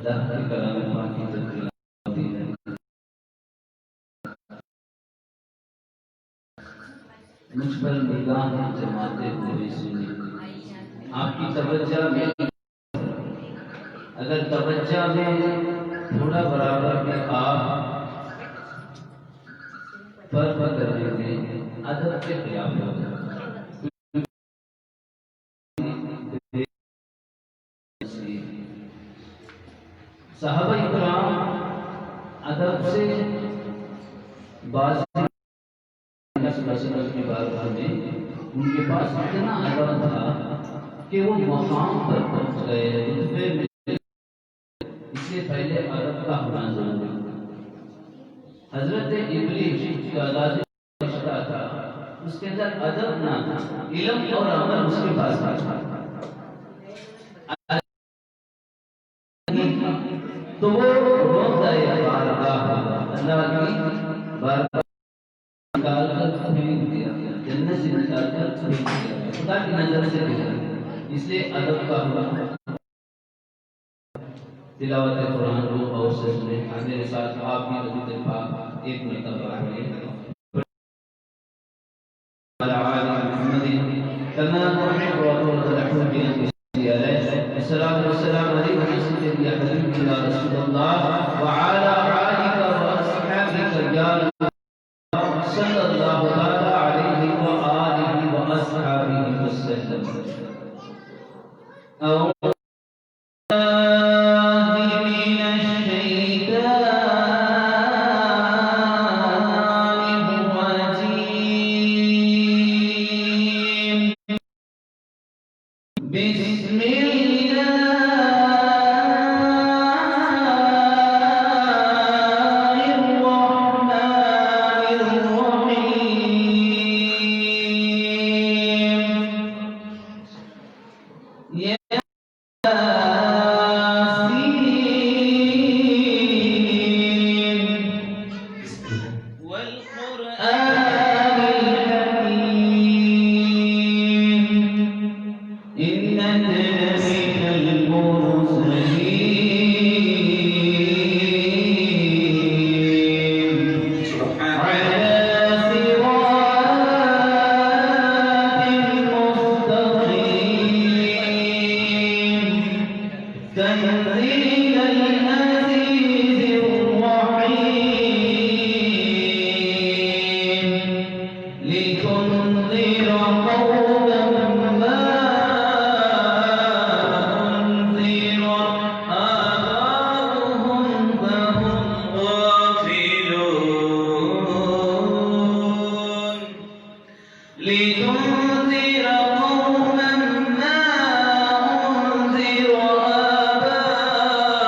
اللہ کے کلام پاک کی تلاوت ہوتی ہے۔ مجھ پر نگاہ جماتے ہوئے سنی، آپ کی توجہ میں اگر توجہ میں تھوڑا برابر میں آپ فرق کرنے میں ادب کے خلاف ہوگا۔ صحابہ کرام ادب سے بات کی بات میں ان کے پاس اتنا ادب تھا کہ وہ مقام پر پہنچ گئے۔ اس سے پہلے ادب کا ہونا ضروری تھا۔ حضرت ابلیس کا رشتہ تھا، اس کے اندر ادب نہ تھا، علم اور عمل اس کے پاس تھا۔ تو وہ روتا ہے بارگاہ اللہ کی بارگاہ نکال کر پھینک دیا، جنت سے نکال کر پھینک دیا، خدا کی نظر سے گزرا۔ اس لیے ادب کا ہوا تلاوت قرآن کو اور سے سنیں۔ میرے ساتھ آپ بھی ابھی تک پاک ایک مرتبہ پڑھیں۔ السلام والسلام علیکم یا حبیب یا رسول اللہ وعلی آلک و اصحابک یا صلی اللہ علیہ وآلہ وآصحابہ وسلم۔ بسم اللہ الرحمن الرحیم۔ تنزيل العزيز الرحيم لتنذر قوما ما أنذر آباؤهم فهم غافلون لتنذر قوما ما أنذر آباؤهم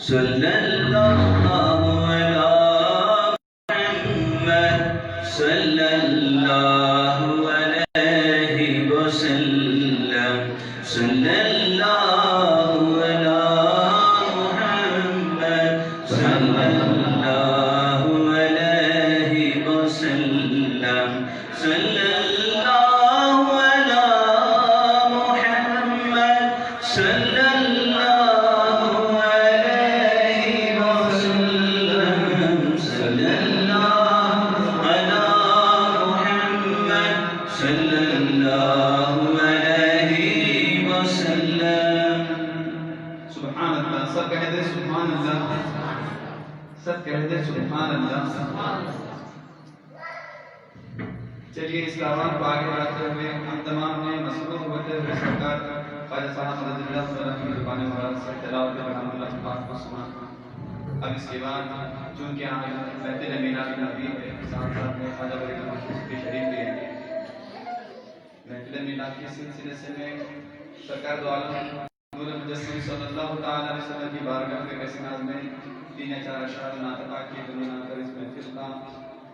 صلی اللہ علی محمد صلی اللہ علیہ وسلم صلی اللہ علی محمد صلی اللہ علیہ وسلم صلی اللہ علی محمد صلی سب کہہ دے سبحان اللہ۔ چلیے اس دعوان کو آگے بڑھاتے ہوئے ہم تمام نے مسعود ہوتے ہوئے سرکار خواجہ صاحب رضی اللہ عنہ کی زبان مبارک سے تلاوت کلام اللہ پاک کو سنا۔ اب اس کے بعد چونکہ ہم محفل میلاد نبی کے ساتھ ساتھ میں خواجہ فرید احمد کی شریف بھی ہیں، محفل میلاد کے سلسلے سے میں سرکار دو عالم نور مجسم صلی اللہ تعالی علیہ وسلم کی بارگاہ میں کیسے ناز میں 3 یا 4 اشعار ناطقہ کی گنگنا کر اس محفل کا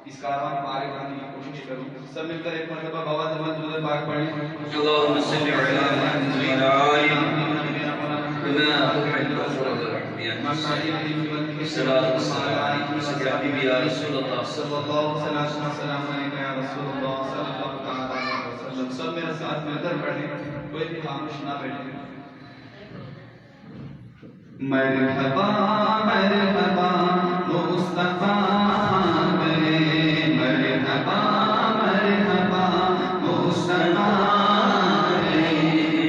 اس کاروان کو آگے بڑھانے کی کوشش کروں. سب مل کر ایک مرتبہ بابا زمان درود پاک پڑھیں. اللهم صل على محمد وعلى آل محمد كما أحب الصلاة والسلام عليكم يا حبيبي يا رسول الله صلی اللہ علیہ وسلم یا رسول اللہ صلی اللہ علیہ وسلم. سب میرے ساتھ مل کر پڑھیں, کوئی بھی خاموش نہ بیٹھے. مرحبا مرحبا مصطفیٰ میرے, مرحبا مرحبا مصطفیٰ میرے,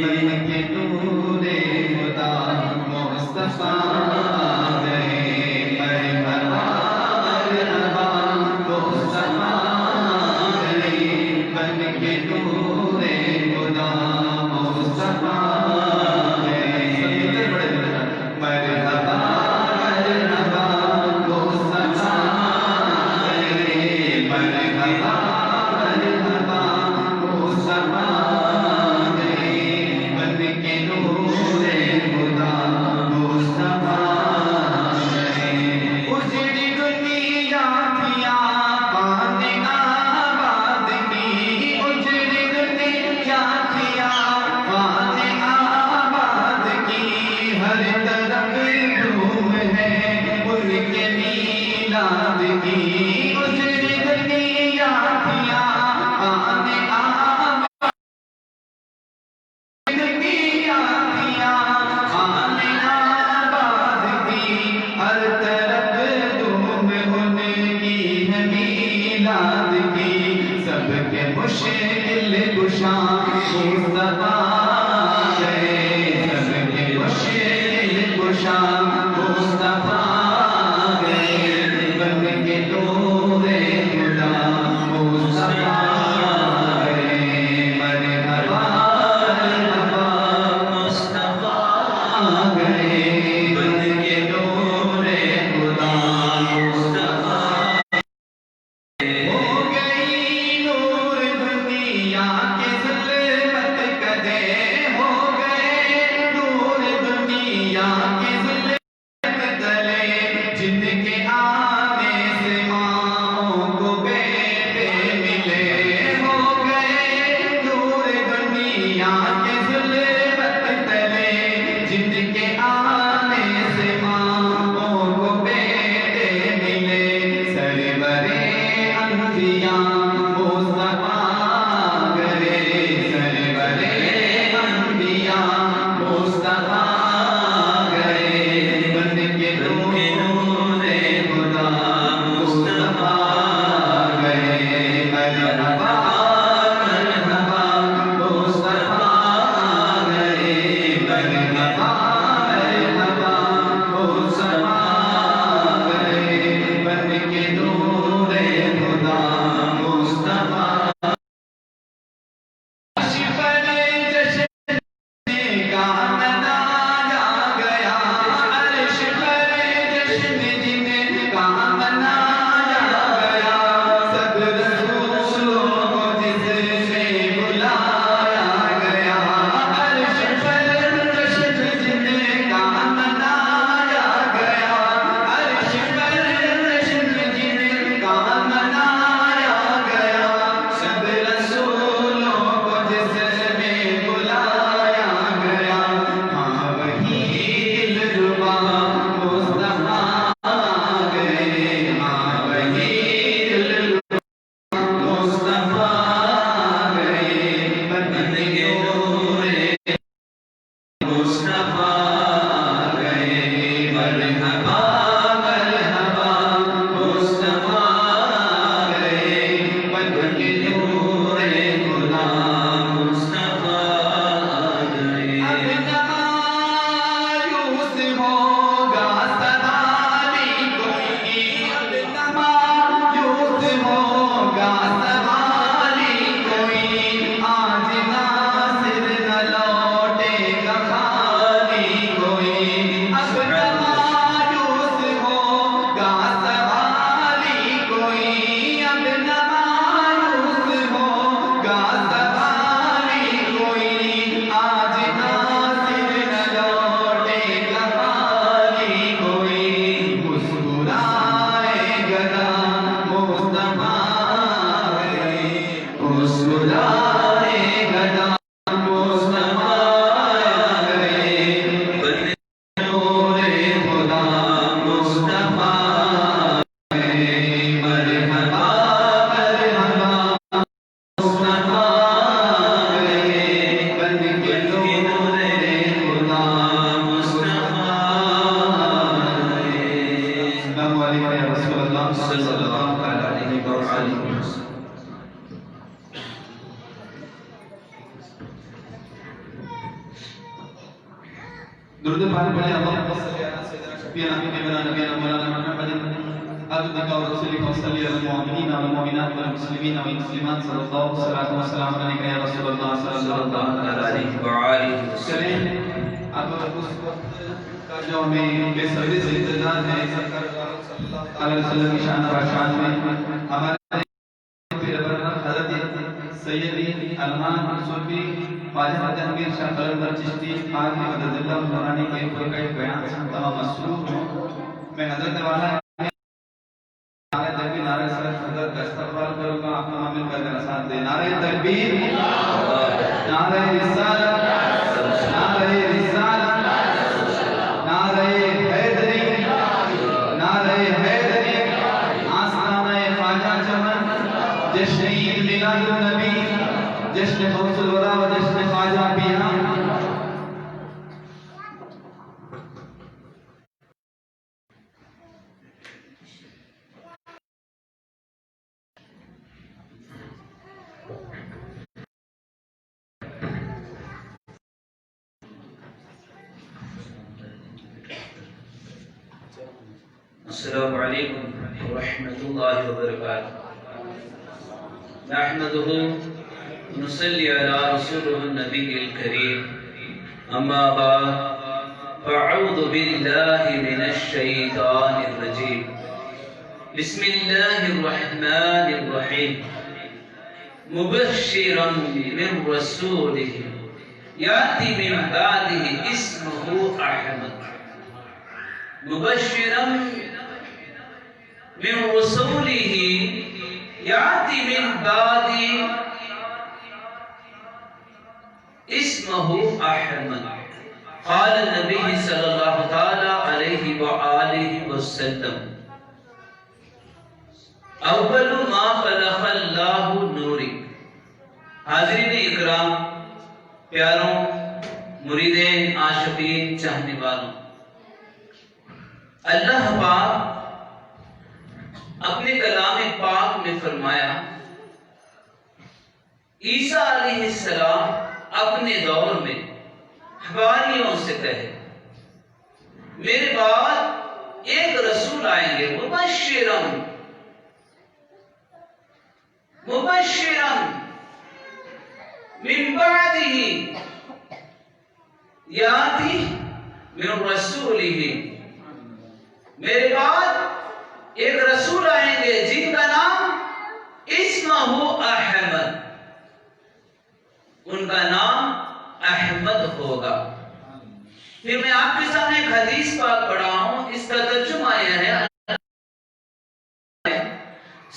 بن کے نور خدا مصطفیٰ میرے, مرحبا مرحبا مصطفیٰ میرے, بن کے نور خدا مصطفیٰ مرحبا مرحبا مصطفیٰ میرے, مرحبا مرحبا مصطفیٰ میرے, بن کے نور خدا مصطفیٰ میرے. اجڑی دنیا تھی آباد آباد کی, اجڑی دنیا تھی آباد آباد کی, ہر طرف دھوم ہے ان کے میلاد کی. اجڑی دنیا تھی آباد آباد دنیا تھی آباد آباد کی, ہر طرف دھوم ان کی ہے میلاد کی. سب کے مشکل کشا مصطفیٰ ہے, سب کے مشکل کشا مصطفیٰ ہے, بن کے نور خدا مصطفیٰ ہے. مرحبا مرحبا مصطفیٰ ہے, بن کے نور خدا مصطفیٰ ہو گئی نور دنیا کی ظلمت کدے, صلی اللہ علیہ وسلم. درود پاک پڑھیں. اللهم صل على سيدنا شفيعنا حبيبنا نبينا مولانا محمد عبدك ورسولك وصل على المؤمنين والمؤمنات والمسلمين والمسلمات صلى الله وسلم عليك يا رسول الله صلى الله علیہ وآلہ وسلم. چلیں اب اس وقت کا جو ہمیں بے صبری سے انتظار ہے سرکار صلی اللہ علیہ وسلم کی شان و شان میں ہمارے پیر برادر حضرت سیدی علمان صوفی خواجہ فتح امیر شاہ قلندر چشتی آج مدد اللہ مدرانی کے اوپر کا ایک بیان سنتا ہوں مسلوب ہوں. میں حضرت والا نعرہ تکبیر نعرہ رسالت حضرت کا استقبال کروں گا. اپنا عامل کر کے ساتھ دیں. نعرہ تکبیر نعرہ رسالت نعرہ رسالت نعرہ حیدری نعرہ حیدری آستانہ خواجہ چمن جشن عید میلاد النبی جشن غوث الورا و جشن خواجہ بیان. السلام علیکم ورحمۃ اللہ وبرکاتہ. نحمده ونصلي على رسوله النبي الكريم. اما بعد فاعوذ بالله من الشيطان الرجيم. بسم الله الرحمن الرحيم. مبشرا من رسول ياتي من بعده اسمه احمد. مبشرا من رسوله يأتي من بعد اسمه أحمد. قال النبي صلى الله تعالى عليه وآله وسلم أول ما خلق الله نوري. حاضرین اکرام، پیاروں، مریدین، عاشقین، چاہنے والوں، اللہ پاک اپنے کلام پاک میں فرمایا عیسیٰ علیہ السلام اپنے دور میں حواریوں سے کہے میرے بعد ایک رسول آئیں گے مبشرن من بعدہ یاتی من رسولہ. میرے بعد ایک رسول آئیں گے جن کا نام اسمہ احمد، ان کا نام احمد ہوگا. پھر میں آپ کے سامنے ایک حدیث پاک پڑھا ہوں، اس کا ترجمہ یہ ہے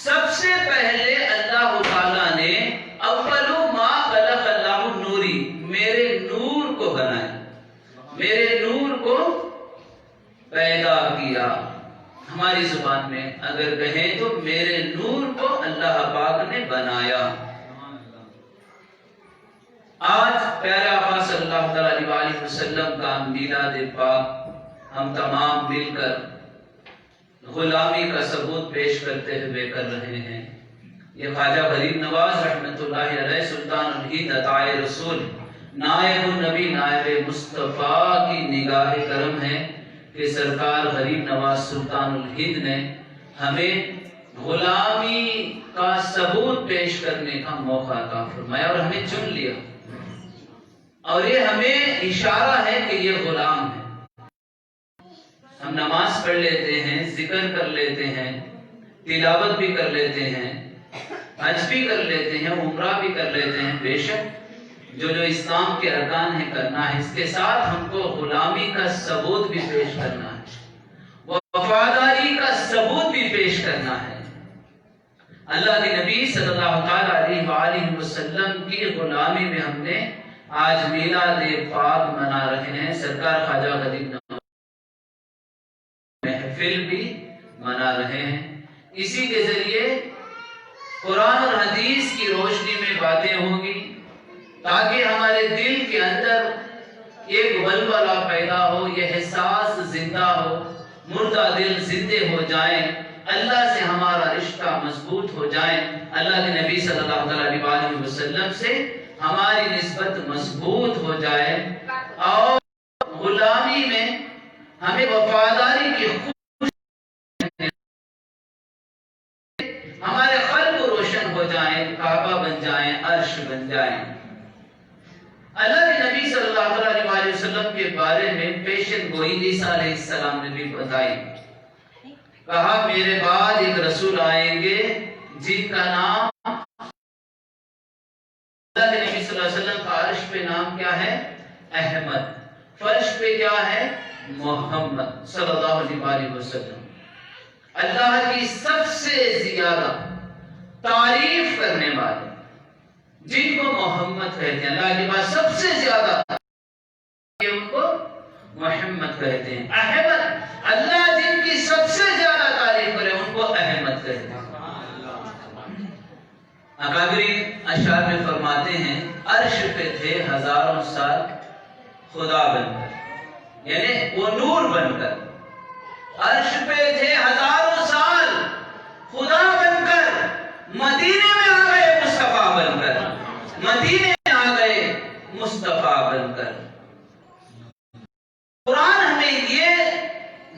سب سے پہلے اللہ تعالیٰ نے اول ما خلق اللہ نوری، میرے نور کو بنایا، میرے نور کو پیدا کیا. ہماری زبان میں اگر کہیں تو میرے نور کو اللہ پاک نے بنایا. آج پیارے آقا صلی اللہ علیہ وسلم کا میلاد پاک ہم تمام مل کر غلامی کا ثبوت پیش کرتے ہوئے کر رہے ہیں. یہ خواجہ غریب نواز رحمت اللہ علیہ سلطان الہند عطائے رسول نائب النبی نائب مصطفیٰ کی نگاہ کرم ہے کہ سرکار غریب نواز سلطان الہند نے ہمیں غلامی کا ثبوت پیش کرنے کا موقع عطا فرمایا اور ہمیں چن لیا، اور یہ ہمیں اشارہ ہے کہ یہ غلام ہے. ہم نماز پڑھ لیتے ہیں، ذکر کر لیتے ہیں، تلاوت بھی کر لیتے ہیں، حج بھی کر لیتے ہیں، عمرہ بھی کر لیتے ہیں. بے شک جو اسلام کے ارکان ہیں کرنا ہے، اس کے ساتھ ہم کو غلامی کا ثبوت بھی پیش کرنا ہے، وفاداری کا ثبوت بھی پیش کرنا ہے. اللہ کے نبی صلی اللہ علیہ وآلہ وسلم کی غلامی میں ہم نے آج میلاد پاک منا رہے ہیں. سرکار خواجہ غریب نواز محفل بھی منا رہے ہیں. اسی کے ذریعے قرآن اور حدیث کی روشنی میں باتیں ہوں گی تاکہ ہمارے دل کے اندر ایک ولولہ پیدا ہو، یہ احساس زندہ ہو، مردہ دل زندے ہو جائیں اللہ سے ہمارا رشتہ مضبوط ہو جائے، اللہ کے نبی صلی اللہ علیہ وسلم سے ہماری نسبت مضبوط ہو جائے، اور غلامی میں ہمیں وفاداری کی ہمارے قلب روشن ہو جائیں، کعبہ بن جائیں، عرش بن جائیں۔ اللہ کے نبی صلی اللہ علیہ وسلم کے بارے میں پیشن گوئی عیسیٰ علیہ السلام نے بھی بتائی، کہا میرے بعد ایک رسول آئیں گے جن کا نام، اللہ کے نبی صلی اللہ علیہ وسلم کا عرش پہ نام کیا ہے؟ احمد، فرش پہ کیا ہے؟ محمد صلی اللہ علیہ وسلم۔ اللہ کی سب سے زیادہ تعریف کرنے والے جن کو محمد کہتے ہیں، اللہ کے پاس سب سے زیادہ ان کو محمد کہتے ہیں۔ احمد، اللہ جن کی سب سے زیادہ تعریف کرے ان کو احمد کہتے ہیں۔ اکابرین اشعار میں فرماتے ہیں عرش پہ تھے ہزاروں سال خدا بن کر، یعنی وہ نور بن کر، عرش پہ تھے ہزاروں سال خدا بن کر، مدینے میں آ گئے مصطفیٰ بن کر، مدینے میں آ گئے مصطفیٰ بن کر۔ قرآن ہمیں یہ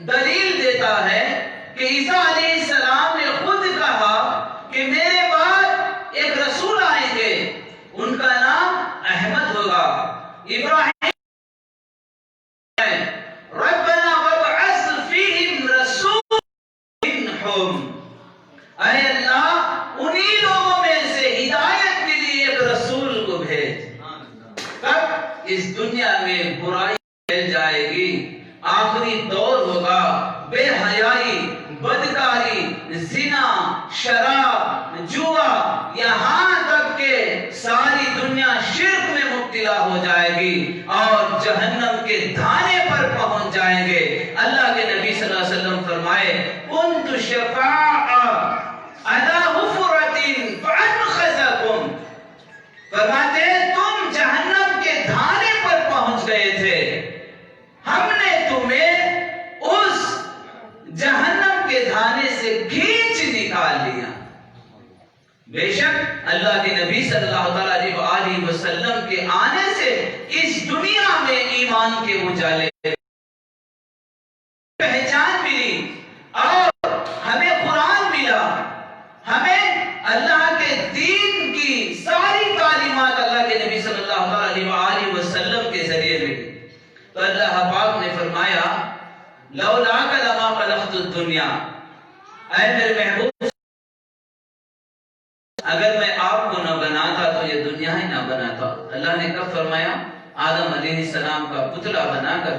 دلیل دیتا ہے کہ عیسیٰ علیہ السلام نے خود کہا کہ میرے بعد ایک رسول آئیں گے، ان کا نام احمد ہوگا۔ ابراہیم ربنا وابعث فیہم رسولا منہم، اے اللہ انہی لوگوں میں سے ہدایت کے لیے ایک رسول کو بھیج۔ کب اس دنیا میں برائی پھیل جائے گی، آخری دور ہوگا، بے حیائی، بدکاری، زنا، شراب، جوا، یہاں تک کہ ساری دنیا شرک میں مبتلا ہو جائے گی اور جہنم کے دھانے پر پہنچ جائیں گے۔ اللہ کے نبی صلی اللہ علیہ وسلم فرمائے کنت شفاعا علی حفرۃ فانخذکم، فرماتے ہیں تم جہنم کے دھانے پر پہنچ گئے تھے، ہم نے تمہیں اس جہنم کے دھانے سے کھینچ نکال لیا۔ بے شک اللہ کے نبی صلی اللہ علیہ وسلم کے آنے سے اس دنیا میں ایمان کے اجالے پہچان ملی، اور ہمیں قرآن ملا، ہمیں اللہ کے دین کی ساری تعلیمات اللہ کے نبی صلی اللہ علیہ وسلم کے ذریعے ملی۔ تو اللہ پاک نے فرمایا لولاک لما خلقت الدنیا، اے میرے محبوب اگر میں آپ کو نہ بناتا تو یہ دنیا ہی نہ بناتا۔ اللہ نے کب فرمایا؟ آدم علیہ السلام کا پتلا بنا کر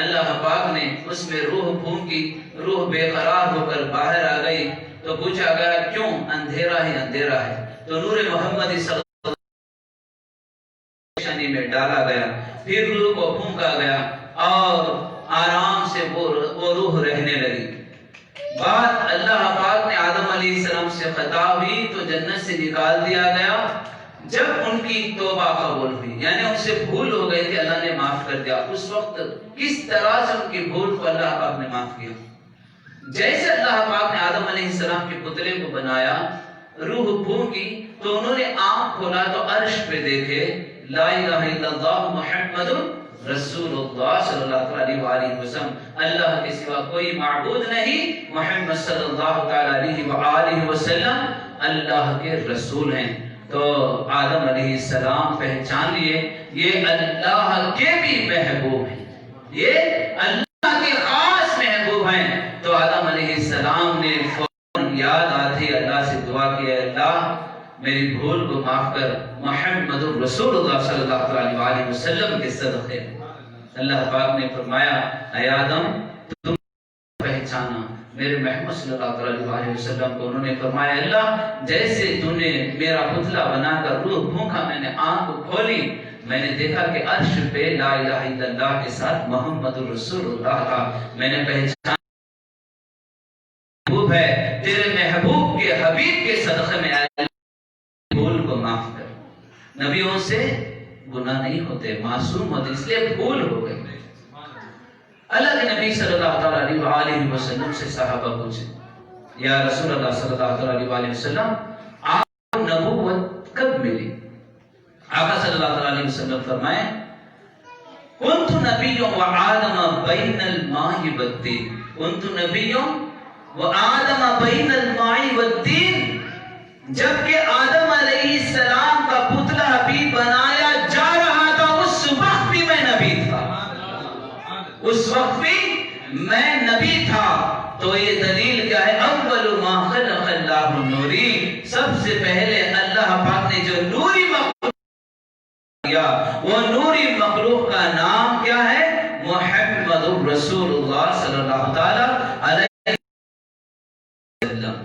اللہ پاک نے اس میں روح پھونکی، روح بے قرار ہو کر باہر آ گئی، تو پوچھا گیا کیوں؟ اندھیرا ہی اندھیرا ہے، تو نور محمد صلی اللہ علیہ وسلم میں ڈالا گیا، پھر روح کو پھونکا گیا اور آرام سے وہ روح رہنے لگی۔ بعد اللہ پاک نے آدم علیہ السلام سے خطا ہوئی تو جنت سے نکال دیا گیا۔ جب ان کی توبہ قبول ہوئی، یعنی ان سے بھول ہو گئی تھی، اللہ نے معاف کر دیا۔ اس وقت کس طرح سے ان کی بھول کو اللہ پاک نے معاف کیا؟ جیسے اللہ پاک نے آدم علیہ السلام کے پتلے کو بنایا، روح پھونکی تو انہوں نے آنکھ کھولا تو عرش پہ دیکھے لا الہ الا اللہ محمد رسول اللہ صلی اللہ علیہ وسلم، اللہ کے سوا کوئی معبود نہیں، محمد صلی اللہ علیہ وسلم اللہ کے رسول ہیں۔ تو آدم علیہ السلام پہچان لیے یہ اللہ کے بھی محبوب ہیں، یہ اللہ کے خاص محبوب ہیں۔ تو آدم علیہ السلام نے فوراً یاد آتی اللہ سے دعا کی، اللہ میری بھول کو معاف کر، محمد رسول اللہ صلی اللہ علیہ وسلم کے صدقے۔ اللہ پاک نے فرمایا اے آدم تم پہچانا میرے محمد صلی اللہ علیہ وسلم کو؟ انہوں نے فرمایا اللہ جیسے تو نے میرا پتلا بنا کر روح پھونکا، میں نے آنکھ کھولی، میں نے دیکھا کہ عرش پہ لا الہ الا اللہ کے ساتھ محمد رسول اللہ کا میں نے پہچانا محبوب ہے، تیرے محبوب کے حبیب کے صدقے میں بھول کو معاف کر۔ نبیوں سے گناہ نہیں ہوتے، معصوم ہوتے، اس لیے بھول ہو گئی۔ اللہ کے نبی صلی اللہ علیہ وسلم سے صحابہ پوچھے یا رسول اللہ صلی اللہ علیہ وسلم آپ کو نبوت کب ملی؟ آقا صلی اللہ علیہ وسلم فرمائے کنت نبی و آدم بین الماء والدین، کنت نبی و آدم بین الماء والدین، جبکہ آدم علیہ السلام کا پتلا بھی بنایا جا رہا تھا اس وقت بھی میں نبی تھا، اس وقت بھی میں نبی تھا۔ تو یہ دلیل کیا ہے؟ اول ما خلق اللہ النوری، سب سے پہلے اللہ پاک نے جو نوری مخلوق کیا، وہ نوری مخلوق کا نام کیا ہے؟ محمد رسول اللہ صلی اللہ علیہ وسلم۔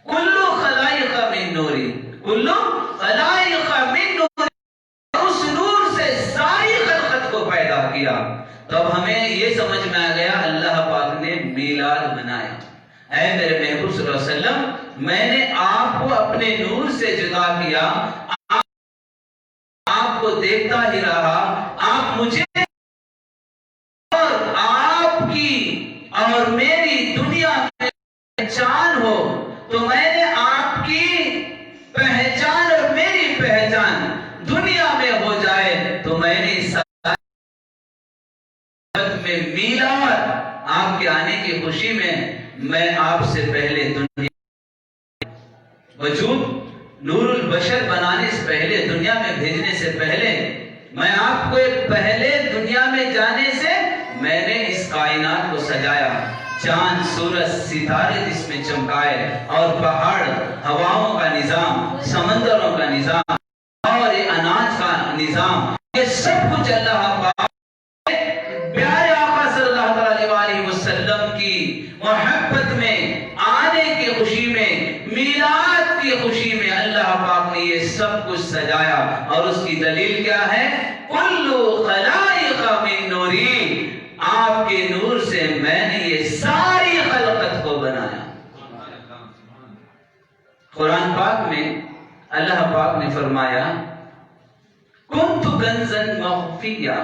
کل خلائق من نوری، کل خلائق من نوری، اس نور سے ساری خلقت کو پیدا کیا۔ تب ہمیں یہ سمجھ میں آ گیا اللہ پاک نے میلاد منایا۔ اے میرے محبوب صلی اللہ علیہ وسلم، میں نے آپ کو اپنے نور سے جدا کیا، آپ کو دیکھتا ہی رہا، آپ مجھے اور آپ کی اور میری دنیا میں پہچان ہو، تو میں نے آپ کی پہچان اور میری پہچان دنیا میں ہو جائے، تو میں نے میں میلاد آپ کے آنے کی خوشی میں آپ سے پہلے دنیا وجود نور البشر بنانے سے پہلے، دنیا میں بھیجنے سے پہلے، میں آپ کو ایک پہلے دنیا میں جانے سے میں نے اس کائنات کو سجایا، چاند سورج ستارے جس میں چمکائے، اور پہاڑ، ہواؤں کا نظام، سمندروں کا نظام، اور یہ اناج کا نظام، یہ سب کچھ اللہ پاک پیارے آقا صلی اللہ علیہ وسلم کی محبت میں، آنے کی خوشی میں، میلاد کی خوشی میں اللہ پاک نے یہ سب کچھ سجایا۔ اور اس کی دلیل کیا ہے؟ کل خلائق من نوری، آپ کے نور سے میں نے یہ ساری خلقت کو بنایا۔ قرآن پاک میں اللہ پاک نے فرمایا کنت کنزا مخفیا،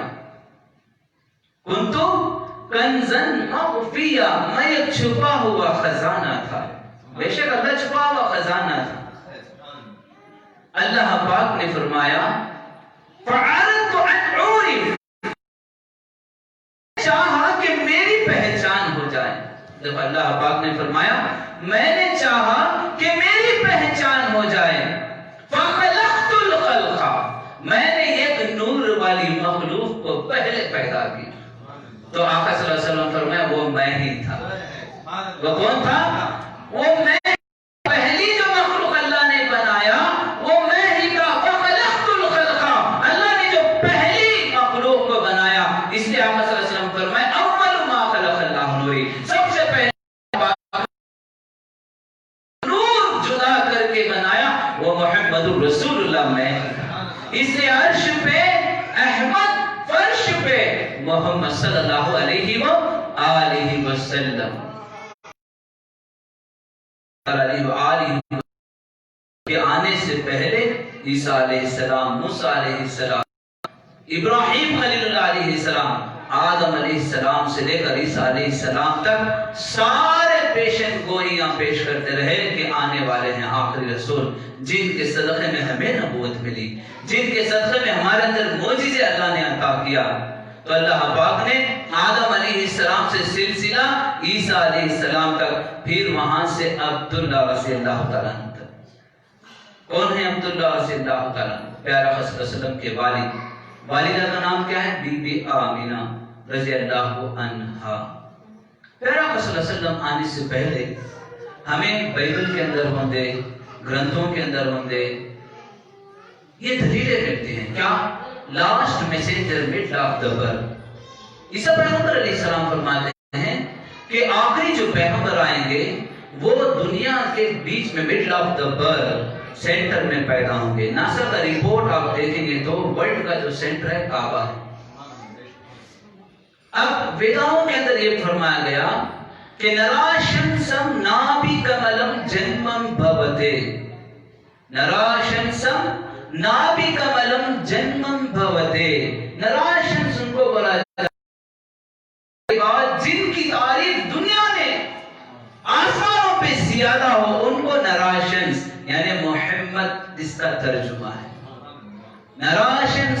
کنتو کنزن مخفیا، میں ایک چھپا ہوا خزانہ تھا۔ بے شک اللہ چھپا ہوا خزانہ تھا۔ اللہ پاک نے فرمایا فَعَرَدْتُ عَنْ عُورِفْ، چاہا کہ میری پہچان ہو جائے۔ جب اللہ پاک نے فرمایا میں نے چاہا کہ میری پہچان ہو جائے، فَخَلَقْتُ الْخَلْقَ، میں نے ایک نور والی مخلوق کو پہلے پیدا کی۔ تو آقا صلی اللہ علیہ وسلم فرمایا وہ میں ہی تھا۔ وہ کون تھا؟ وہ میں، پہلی جو مخلوق اللہ نے بنایا وہ میں ہی تھا۔ وَخَلَقْتُ الْخَلْقَ، اللہ نے جو پہلی مخلوق کو بنایا، اس لیے آقا صلی اللہ علیہ وسلم فرمایا اول ما خلق اللہ نوری، سب سے پہلے نور جدا کر کے بنایا وہ محمد رسول اللہ میں۔ اس لیے عرش پہ احمد، فرش پہ محمد صلی اللہ علیہ وآلہ وسلم کے آنے سے پہلے عیسیٰ علیہ السلام، موسیٰ علیہ السلام، ابراہیم خلیل اللہ علیہ السلام، آدم علیہ السلام سے لے کر عیسیٰ علیہ السلام تک سارے پیشن گوئیاں پیش کرتے رہے کہ آنے والے ہیں آخری رسول، جن کے صدقے میں ہمیں نبوت ملی، جن کے صدقے میں ہمارے اندر معجزے اللہ نے عطا کیا۔ تو اللہ پاک نے آدم علیہ السلام سے سلسلہ عیسیٰ علیہ السلام تک، پھر وہاں سے عبداللہ رضی اللہ تعالیٰ تک۔ کون ہے عبداللہ رضی اللہ تعالیٰ؟ پیارا صلی اللہ علیہ وسلم کے والد، والدہ کا نام کیا ہے؟ بی بی آمینہ رضی اللہ عنہا۔ پیارا صلی اللہ علیہ وسلم آنے سے پہلے ہمیں بائبل کے اندر ہوندے، گرنتھوں کے اندر ہوندے، یہ دلیلیں ملتی ہیں کیا؟ Last messenger mid of the birth, عیسیٰ پیغمبر علیہ السلام فرماتے ہیں کہ آخری جو پیغمبر آئیں گے وہ دنیا کے بیچ میں middle of the birth, centre میں پیدا ہوں گے۔ ناسا کا رپورٹ آپ دیکھیں گے تو ورلڈ کا جو سینٹر ہے کعبہ ہے۔ اب ویداؤں کے اندر یہ فرمایا گیا کہ نرا شمسم نابی کملم جنمم بھوتے، نرا شمسم نابی کملم جنمم بھوتے، نرا شمس ان کو بولا جاتا ہے جن کی تعریف دنیا میں آسمانوں پہ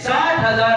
60,000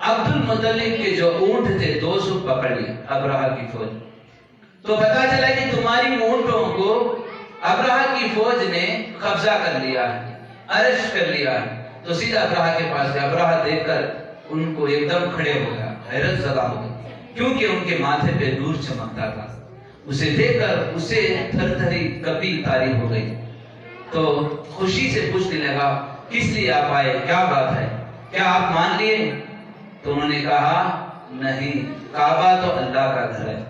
عبد المطلب کے جو اونٹ تھے 200 پکڑ لیے ابرہہ کی فوج. تو پتا چلا کہ تمہاری اونٹوں کو ابرہہ کی فوج نے قبضہ کر لیا ہے، ارسٹ کر لیا ہے. تو سیدھا ابرہہ کے پاس گیا. ابرہہ دیکھ کر ان کو ایک دم کھڑے ہو گیا، حیرت زدہ ہو گیا، کیونکہ ان کے ماتھے پہ نور چمکتا تھا. اسے دیکھ کر اسے تھر تھری کبھی طاری ہو گئی. تو خوشی سے پوچھنے لگا کس لیے آپ آئے، کیا بات ہے، کیا آپ مان لیے؟ تو انہوں نے کہا نہیں، کعبہ تو اللہ کا گھر ہے،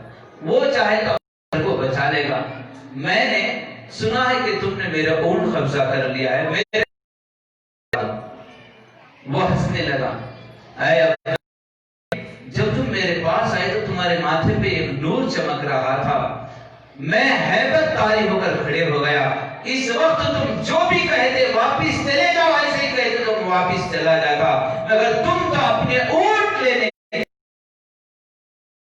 وہ چاہے تو گھر کو بچا لے گا. میں نے سنا ہے کہ تم نے میرا اونٹ قبضہ کر لیا ہے. میرے وہ ہنسنے لگا. اے جب تم میرے پاس آئے تو تمہارے ماتھے پہ ایک نور چمک رہا تھا، میں ہیبت طاری ہو کر کھڑے ہو گیا. اس وقت تم جو بھی کہتے واپس چلے جاؤ، ایسے ہی کہتے تو واپس چلا جاتا، مگر تم تو اپنے اونٹ لینے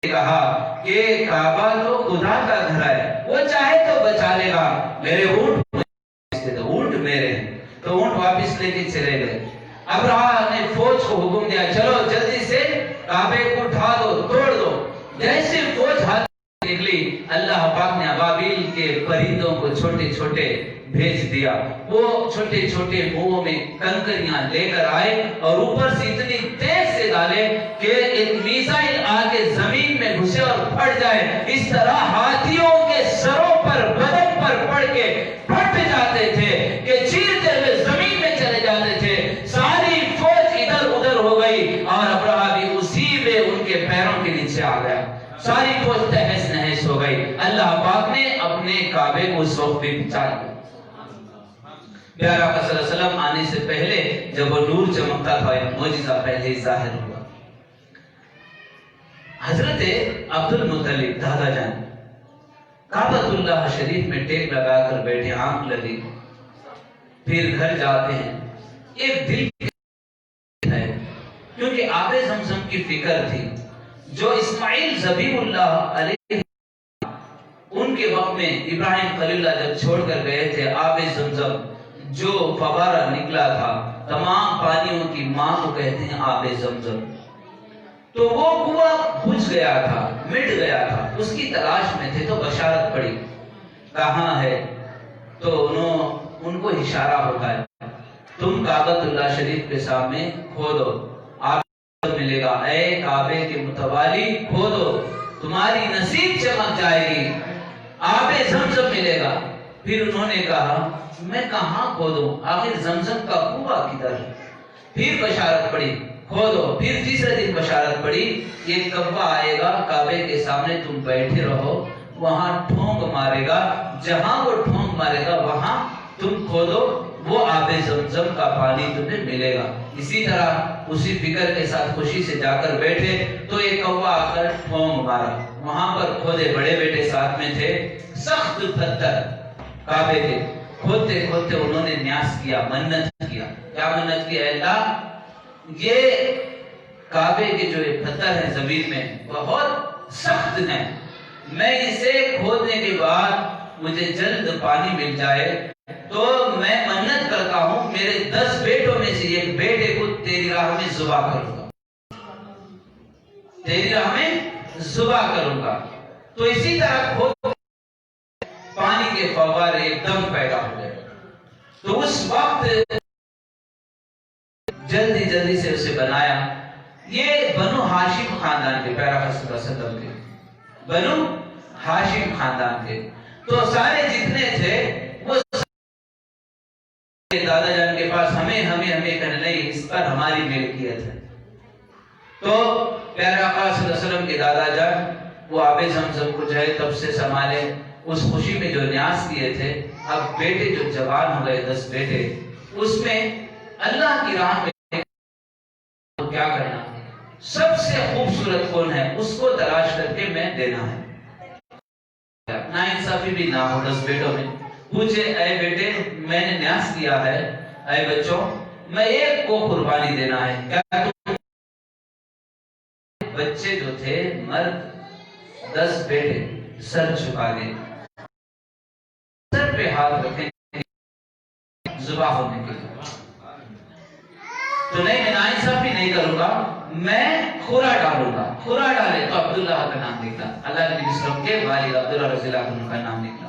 کہا کہ کعبہ تو خدا کا گھر ہے، وہ چاہے تو بچا لے گا، میرے اونٹ میرے ہیں. تو اونٹ واپس لے کے چلے گئے. ابرہہ نے فوج کو حکم دیا چلو جلدی سے کعبے کو ڈھا دو، توڑ دو. جیسے فوج ہاتھ نکلی، اللہ پاک نے ابابیل کے پرندوں کو چھوٹے چھوٹے بھیج دیا. وہ چھوٹے چھوٹے منہوں میں کنکریاں لے کر آئے اور اوپر سے اتنی تیز سے ڈالے کہ ایک میزائل آ کے زمین میں گھسے اور پھٹ جائے. اس طرح ہاتھیوں کے سروں پر بدن پر پڑ کے پھٹ جاتے تھے کہ چیرتے ہوئے زمین میں چلے جاتے تھے. ساری فوج ادھر ادھر ہو گئی اور ابرہہ بھی اسی میں ان کے پیروں کے نیچے آ گیا. ساری فوج تہس نہس ہو گئی. اللہ پاک نے اپنے کعبے کو اس وقت بھی بچا لیا. پیارا آقا صلی اللہ علیہ وسلم آنے سے پہلے جب وہ نور چمکتا تھا، ایک معجزہ پہلے ہی ظاہر ہوا. حضرت عبد المطلب دادا جان کعبۃ اللہ شریف میں ٹیک لگا کر بیٹھے، آنکھ لگی، پھر گھر جاتے ہیں. ایک دل ہے کیونکہ آب زمزم کی فکر تھی جو اسماعیل ذبیح اللہ علیہ ان کے وقت میں ابراہیم خلیل اللہ جب چھوڑ کر گئے تھے. آب زمزم جو فوارہ نکلا تھا، تمام پانیوں کی ماں کو کہتے ہیں آب زمزم. تو وہ کنواں بجھ گیا تھا، مٹ گیا تھا، اس کی تلاش میں تھے. تو بشارت پڑی کہاں ہے؟ تو ان کو اشارہ ہوتا ہے تم کعبۃ اللہ شریف کے سامنے کھودو، آپ ملے گا. اے کعبے کے متوالی کھودو، تمہاری نصیب چمک جائے گی، آب زمزم ملے گا. پھر انہوں نے کہا میں کہاں کھودوں، آخر زمزم کا کنواں کدھر ہے؟ پھر بشارت پڑی کھودو. پھر تیسرے دن بشارت پڑی یہ کعبہ آئے گا، کعبے کے سامنے تم بیٹھے رہو، وہاں ٹھونک مارے گا، جہاں وہ ٹھونک مارے گا وہاں تم کھودو، وہ آب زمزم کا پانی تمہیں ملے گا. اسی طرح اسی فکر کے ساتھ خوشی سے جا کر بیٹھے تو ایک کعبہ آ کر ٹھونک مارا، وہاں پر کھودے. بڑے بیٹے ساتھ میں تھے، سخت پتھر کعبے کے. کھودتے کھودتے انہوں نے نیاز کیا، منت کیا. کیا منت کیا؟ اللہ یہ کعبے کے جو پتھر ہیں زمین میں بہت سخت ہیں، میں اسے کھودنے کے بعد مجھے جلد پانی مل جائے تو میں منت کرتا ہوں میرے 10 بیٹوں میں سے ایک بیٹے کو تیری راہ میں ذبح کروں گا، تیری راہ میں ذبح کروں گا. تو اسی طرح کھود پانی کے فوارے ایک دم پیدا ہو گئے. تو اس وقت جلدی جلدی سے اسے بنایا. یہ بنو ہاشم خاندان کے، پیارا صلی اللہ علیہ وسلم کے بنو ہاشم خاندان کے. تو سارے جتنے تھے وہ دادا جان کے پاس ہمیں کہنے نہیں، اس پر ہماری ملکیت ہے. تو پیارا آقا صلی اللہ علیہ وسلم کے دادا جان وہ آب زمزم کو جو ہے تب سے سنبھالے. اس خوشی میں جو نیاز کیے تھے، اب بیٹے جو جوان ہو گئے 10 بیٹے، اس میں اللہ کی راہ میں کیا کرنا، سب سے خوبصورت کون ہے اس کو تلاش کر کے میں دینا ہے. نا انصافی بھی نہ ہو. 10 بیٹوں میں پوچھے اے بیٹے میں نے نیاز کیا ہے، اے بچوں میں ایک کو قربانی دینا ہے، کیا بچے جو تھے مرد 10 بیٹے سر جھکا دے، سر پہ ہاتھ رکھیں ذبح ہونے کے لیے. تو نہیں، میں ناانصافی نہیں کروں گا، میں خورا ڈالوں گا. خورا ڈالے تو عبداللہ کا نام نکلا. اللہ کے نبی صلی اللہ علیہ وسلم کے والد عبداللہ رضی اللہ عنہ کا نام نکلا.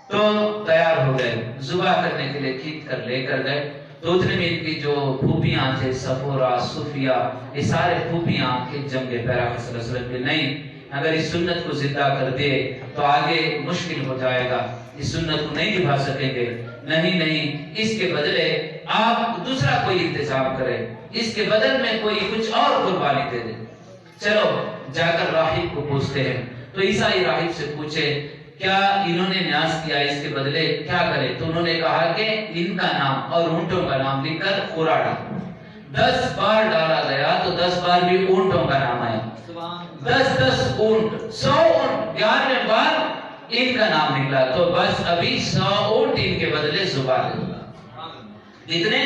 تو تیار ہو گئے, ذبح کرنے کے لیے کھینچ کر لے کر گئے. تو اتنے میں ان کی جو پھوپیاں تھے, صفورہ, صفیہ, یہ سارے پھوپیاں کے جنگے پیغمبر صلی اللہ علیہ وسلم کے نہیں, اگر اس سنت کو زندہ کر دے تو آگے مشکل ہو جائے گا, اس سنت کو نہیں نبھا سکیں گے. نہیں, اس کے بدلے آپ دوسرا کوئی انتظام کریں, اس کے بدل میں کوئی کچھ اور قربانی دے دے. چلو جا کر راہب کو پوچھتے ہیں. تو عیسائی راہب سے پوچھے کیا انہوں نے نیاز کیا, اس کے بدلے کیا کرے؟ تو انہوں نے کہا کہ ان کا نام اور اونٹوں کا نام لکھ کر خورا ڈالو. 10 بار ڈالا گیا تو 10 بار بھی اونٹوں کا نام آیا. 10 اونٹ, 100 اونٹ, 11ویں بار ان کا نام نکلا. تو بس ابھی 100 اونٹ ان کے بدلے ذبح دے دوں گا. کتنے؟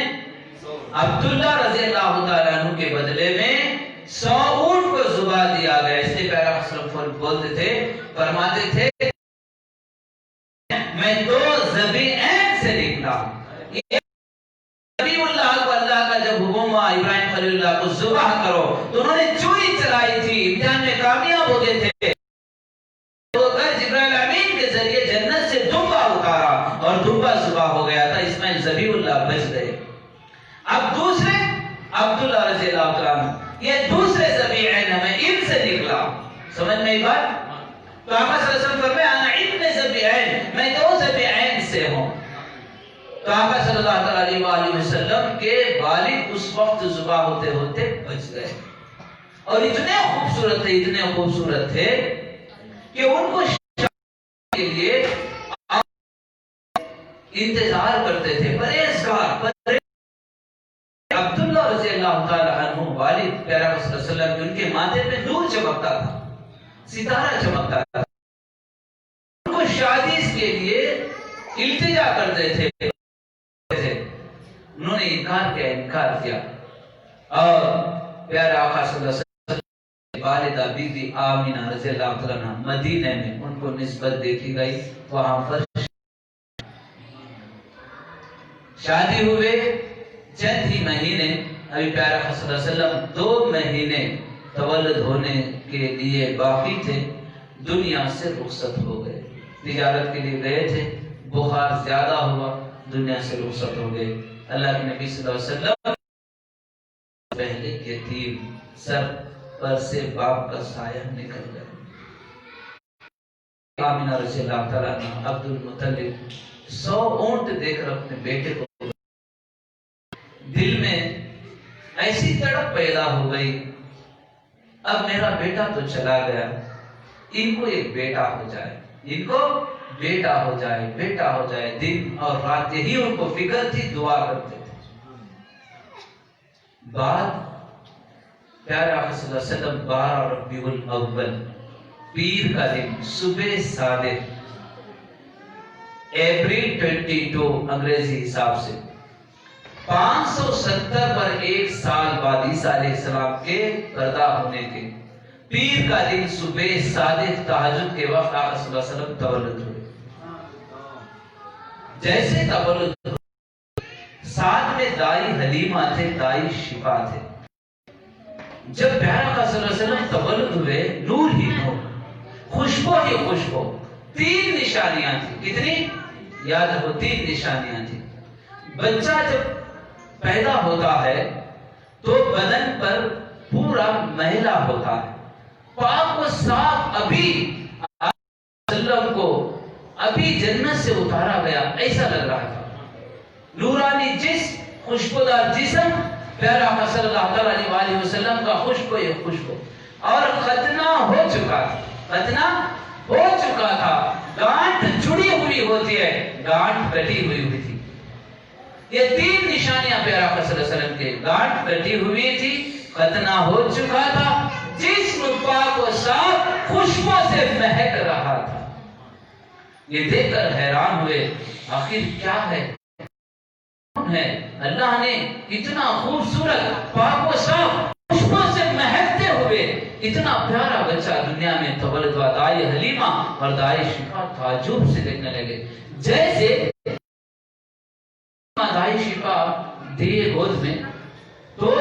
عبداللہ رضی اللہ تعالیٰ عنہ کے بدلے میں 100 اونٹ کو ذبح دیا گیا. اس لیے پیغمبر صلی اللہ علیہ وسلم بولتے تھے, فرماتے تھے میں 2 ذبیحین سے نکلا. نبی اللہ کو اللہ کا جب حکم ہوا ابراہیم خلیل اللہ کو ذبح کرو تو انہوں نے چوری چلائی تھی, امتحان میں کامیاب ہو گئے تھے. تو اگر جبرائیل امین کے ذریعے جنت سے دمبا اتارا اور دمبا ذبح ہو گیا تھا, اسماعیل ذبیح اللہ بچ گئے. اب دوسرے عبداللہ رضی اللہ عنہ, یہ دوسرے ذبیحین ہیں, میں ان سے نکلا. سمجھ میں بات؟ تو آقا صلی اللہ علیہ وسلم فرمایا انا ابن ذبیحین, میں 2 ذبیحین سے ہوں. تو آقا صلی اللہ علیہ وآلہ وسلم کے والد اس وقت ذبح ہوتے ہوتے بچ گئے. اور اتنے خوبصورت تھے کہ ان کو شادی کے لیے انتظار کرتے تھے, پرہیزگار. عبداللہ رضی اللہ تعالی عنہ والد پیغمبر صلی اللہ علیہ وسلم, ان کے ماتھے پہ نور چمکتا تھا, ستارہ چمکتا تھا. ان کو شادی کے لیے التجا کرتے تھے, انہوں نے انکار کیا. اور پیارے آقا صلی اللہ علیہ وسلم والدہ بی بی آمینہ رضی اللہ تعالیٰ عنہ مدینہ میں ان کو نسبت دیکھی گئی. وہاں پر شادی ہوئے چند ہی مہینے, ابھی پیارے آقا صلی اللہ علیہ وسلم 2 مہینے تولد ہونے کے لیے باقی تھے, دنیا سے رخصت ہو گئے. تجارت کے لیے گئے تھے, بخار زیادہ ہوا, دنیا سے رخصت ہو گئے. اللہ کے نبی صلی اللہ علیہ وسلم پہلے یتیم, سر پر سے باپ کا سایہ نکل گیا. آمینہ رضی اللہ تعالیٰ عنہ عبد المطلب 100 اونٹ دیکھ کر اپنے بیٹے کو دل میں ایسی تڑپ پیدا ہو گئی, اب میرا بیٹا تو چلا گیا, ان کو ایک بیٹا ہو جائے, ان کو بیٹا ہو جائے, بیٹا ہو جائے. دن اور رات یہی ان کو فکر تھی, دعا کرتے تھے. بعد پیارے آقا صلی اللہ علیہ وسلم 12 ربیع الاول پیر کا دن صبح صادق اپریل 22 انگریزی حساب سے 570 پر 1 سال بعد عیسیٰ علیہ السلام کے پیدا ہونے کے پیر کا دن صبح صادق تہجد کے وقت آقا صلی اللہ علیہ وسلم تولد ہوئے. جیسے تولد ہوئے ساتھ میں دائی حلیمہ تھے, دائی شفا تھے. جب پیارے آقا صلی اللہ علیہ وسلم تولد ہوئے, نور ہی نور, خوشبو ہی خوشبو. 3 نشانیاں تھیں. کتنی؟ یاد رکھو, 3 نشانیاں تھیں. بچہ جب پیدا ہوتا ہے تو بدن پر پورا میلا ہوتا ہے, پاک و صاف. ابھی وسلم کو ابھی جنت سے اتارا گیا ایسا لگ رہا تھا. نورانی جسم, خوشبودار جسم, پیارے آقا صلی اللہ علیہ وآلہ وسلم کا خوشبو یہ خوشبو. اور ختنہ ہو چکا تھا, ختنہ ہو چکا تھا. گانٹھ جڑی ہوئی ہوتی ہے, گانٹھ کٹی ہوئی تھی. یہ 3 نشانیاں پیارے آقا صلی اللہ علیہ وسلم کے, گانٹھ کٹی ہوئی تھی, ختنہ ہو چکا تھا, جسم پاک و صاف, خوشبو سے مہک رہا تھا. یہ دیکھ کر حیران ہوئے, آخر کیا ہے اللہ نے اتنا خوبصورت پاک و صاف خوشبو سے مہکتے ہوئے اتنا پیارا بچہ دنیا میں تولد ہوا. دائی حلیمہ اور دائی شفا تعجب سے دیکھنے لگے. جیسے دائی شفا دیے گود میں تو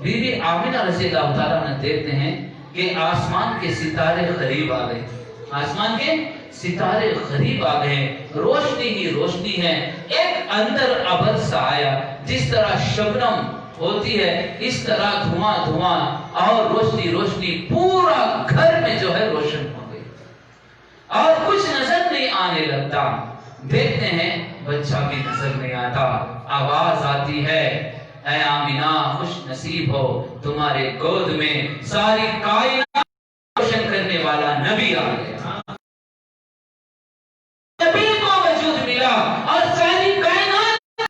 بی بی آمنہ رضی اللہ تعالیٰ عنہ دیکھتے ہیں کہ آسمان کے ستارے قریب آ گئے، آسمان کے ستارے قریب آ گئے، روشنی ہی روشنی ہے، ایک اندر ابر سا آیا، جس طرح شبنم ہوتی ہے اس طرح دھواں دھواں اور روشنی روشنی پورا گھر میں جو ہے روشن ہو گئی اور کچھ نظر نہیں آنے لگتا۔ دیکھتے ہیں بچہ بھی نظر نہیں آتا، آواز آتی ہے اے آمنہ خوش نصیب ہو تمہارے گود میں ساری کائنات روشن کرنے والا نبی آ گیا، نبی کو وجود ملا اور ساری کائنات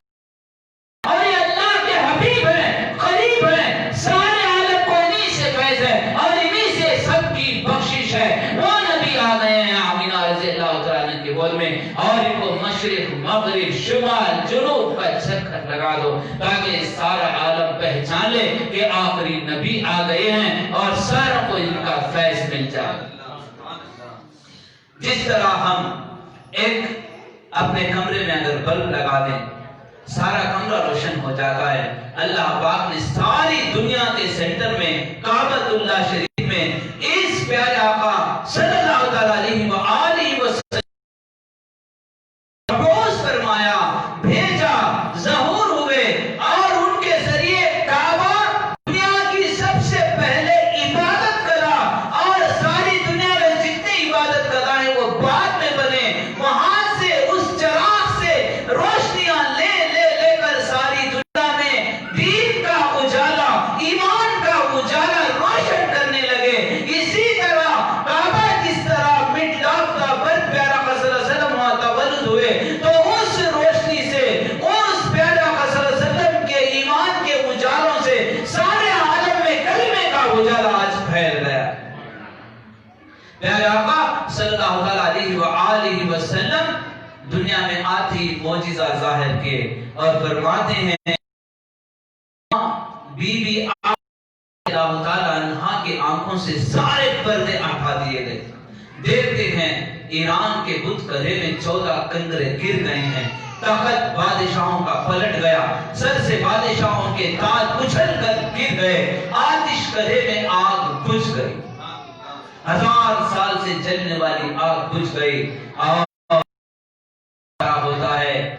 اور یہ اللہ کے حبیب ہیں، قریب ہیں، سارے عالم کو انہی سے فیض ہے اور انہی سے سب کی بخشش ہے۔ وہ نبی آ گئے ہیں آمنہ رضی اللہ تعالیٰ کے گود میں اور ان کو مشرق مغرب شمال جنوب کا چکر لگا دو تاکہ سارا عالم پہچان لے کہ آخری نبی آ گئے ہیں اور ساروں کو ان کا فیض مل جائے۔ جس طرح ہم ایک اپنے کمرے میں اگر بلب لگا دیں سارا کمرہ روشن ہو جاتا ہے، اللہ پاک نے ساری دنیا کے سینٹر میں کعبۃ اللہ شریف میں اس پیارے آقا صلی اللہ علیہ وآلہ وسلم مبعوث فرمایا، بھیجا، ظہور ہوئے اور ان کے ذریعے کعبہ دنیا کی سب سے پہلے عبادت گاہ اور ساری دنیا میں جتنے عبادت گاہ ہیں وہ بعد میں بنے، وہاں سے اس چراغ سے روشنیاں لے کر ساری دنیا میں دین کا اجالا ایمان کا اجالا روشن کرنے لگے۔ اسی طرح کعبہ جس طرح مٹلاف کا بہت پیارا صلی اللہ علیہ وسلم تولد ہوئے تو اس روشنی سے اس پیارا صلی اللہ علیہ وسلم کے ایمان کے اجالوں سے سارے عالم میں کلمے کا اجالا آج پھیل گیا۔ پیارے آقا صلی اللہ علیہ وآلہ وسلم دنیا میں آتی معجزہ ظاہر کے اور فرماتے ہیں بی بی اللہ تعالیٰ عنہ کے آنکھوں سے سارے پردے ہٹا دیے گئے۔ دیکھتے ہیں ایران کے بت کدے میں 14 کنگرے گر گئے ہیں، تخت بادشاہوں کا پلٹ گیا، سر سے بادشاہوں کے تاج اچھل کر گر گئے، آتش کدے میں آگ بجھ گئی، 1000 سال سے جلنے والی آگ بجھ گئی اور ہوتا ہے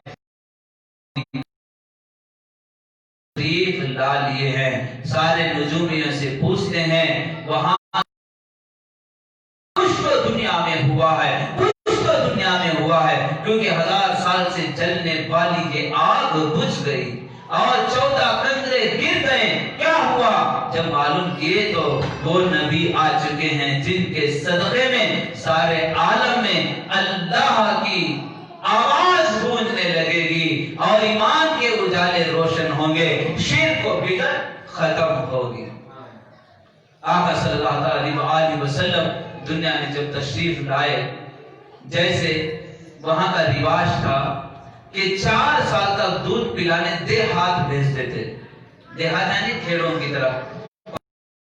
تشریف لا لیے ہیں، سارے نجومیوں سے پوچھتے ہیں وہاں کچھ تو دنیا میں ہوا ہے، کچھ تو دنیا میں ہوا ہے، کیونکہ 1000 سال سے جلنے والی یہ آگ بجھ گئی اور 14 کنگرے گر گئے، کیا ہوا؟ جب معلوم کیے تو وہ نبی آ چکے ہیں جن کے صدقے میں سارے عالم میں اللہ کی آواز گونجنے لگے گی اور ایمان کے اجالے روشن ہوں گے، شرک و بدعت ختم ہوگی۔ آقا صلی اللہ علیہ وسلم دنیا میں جب تشریف لائے، جیسے وہاں کا رواج تھا کہ 4 سال تک دودھ پلانے دیہات بھیجتے تھے، دیہات یعنی کھیڑوں کی طرف،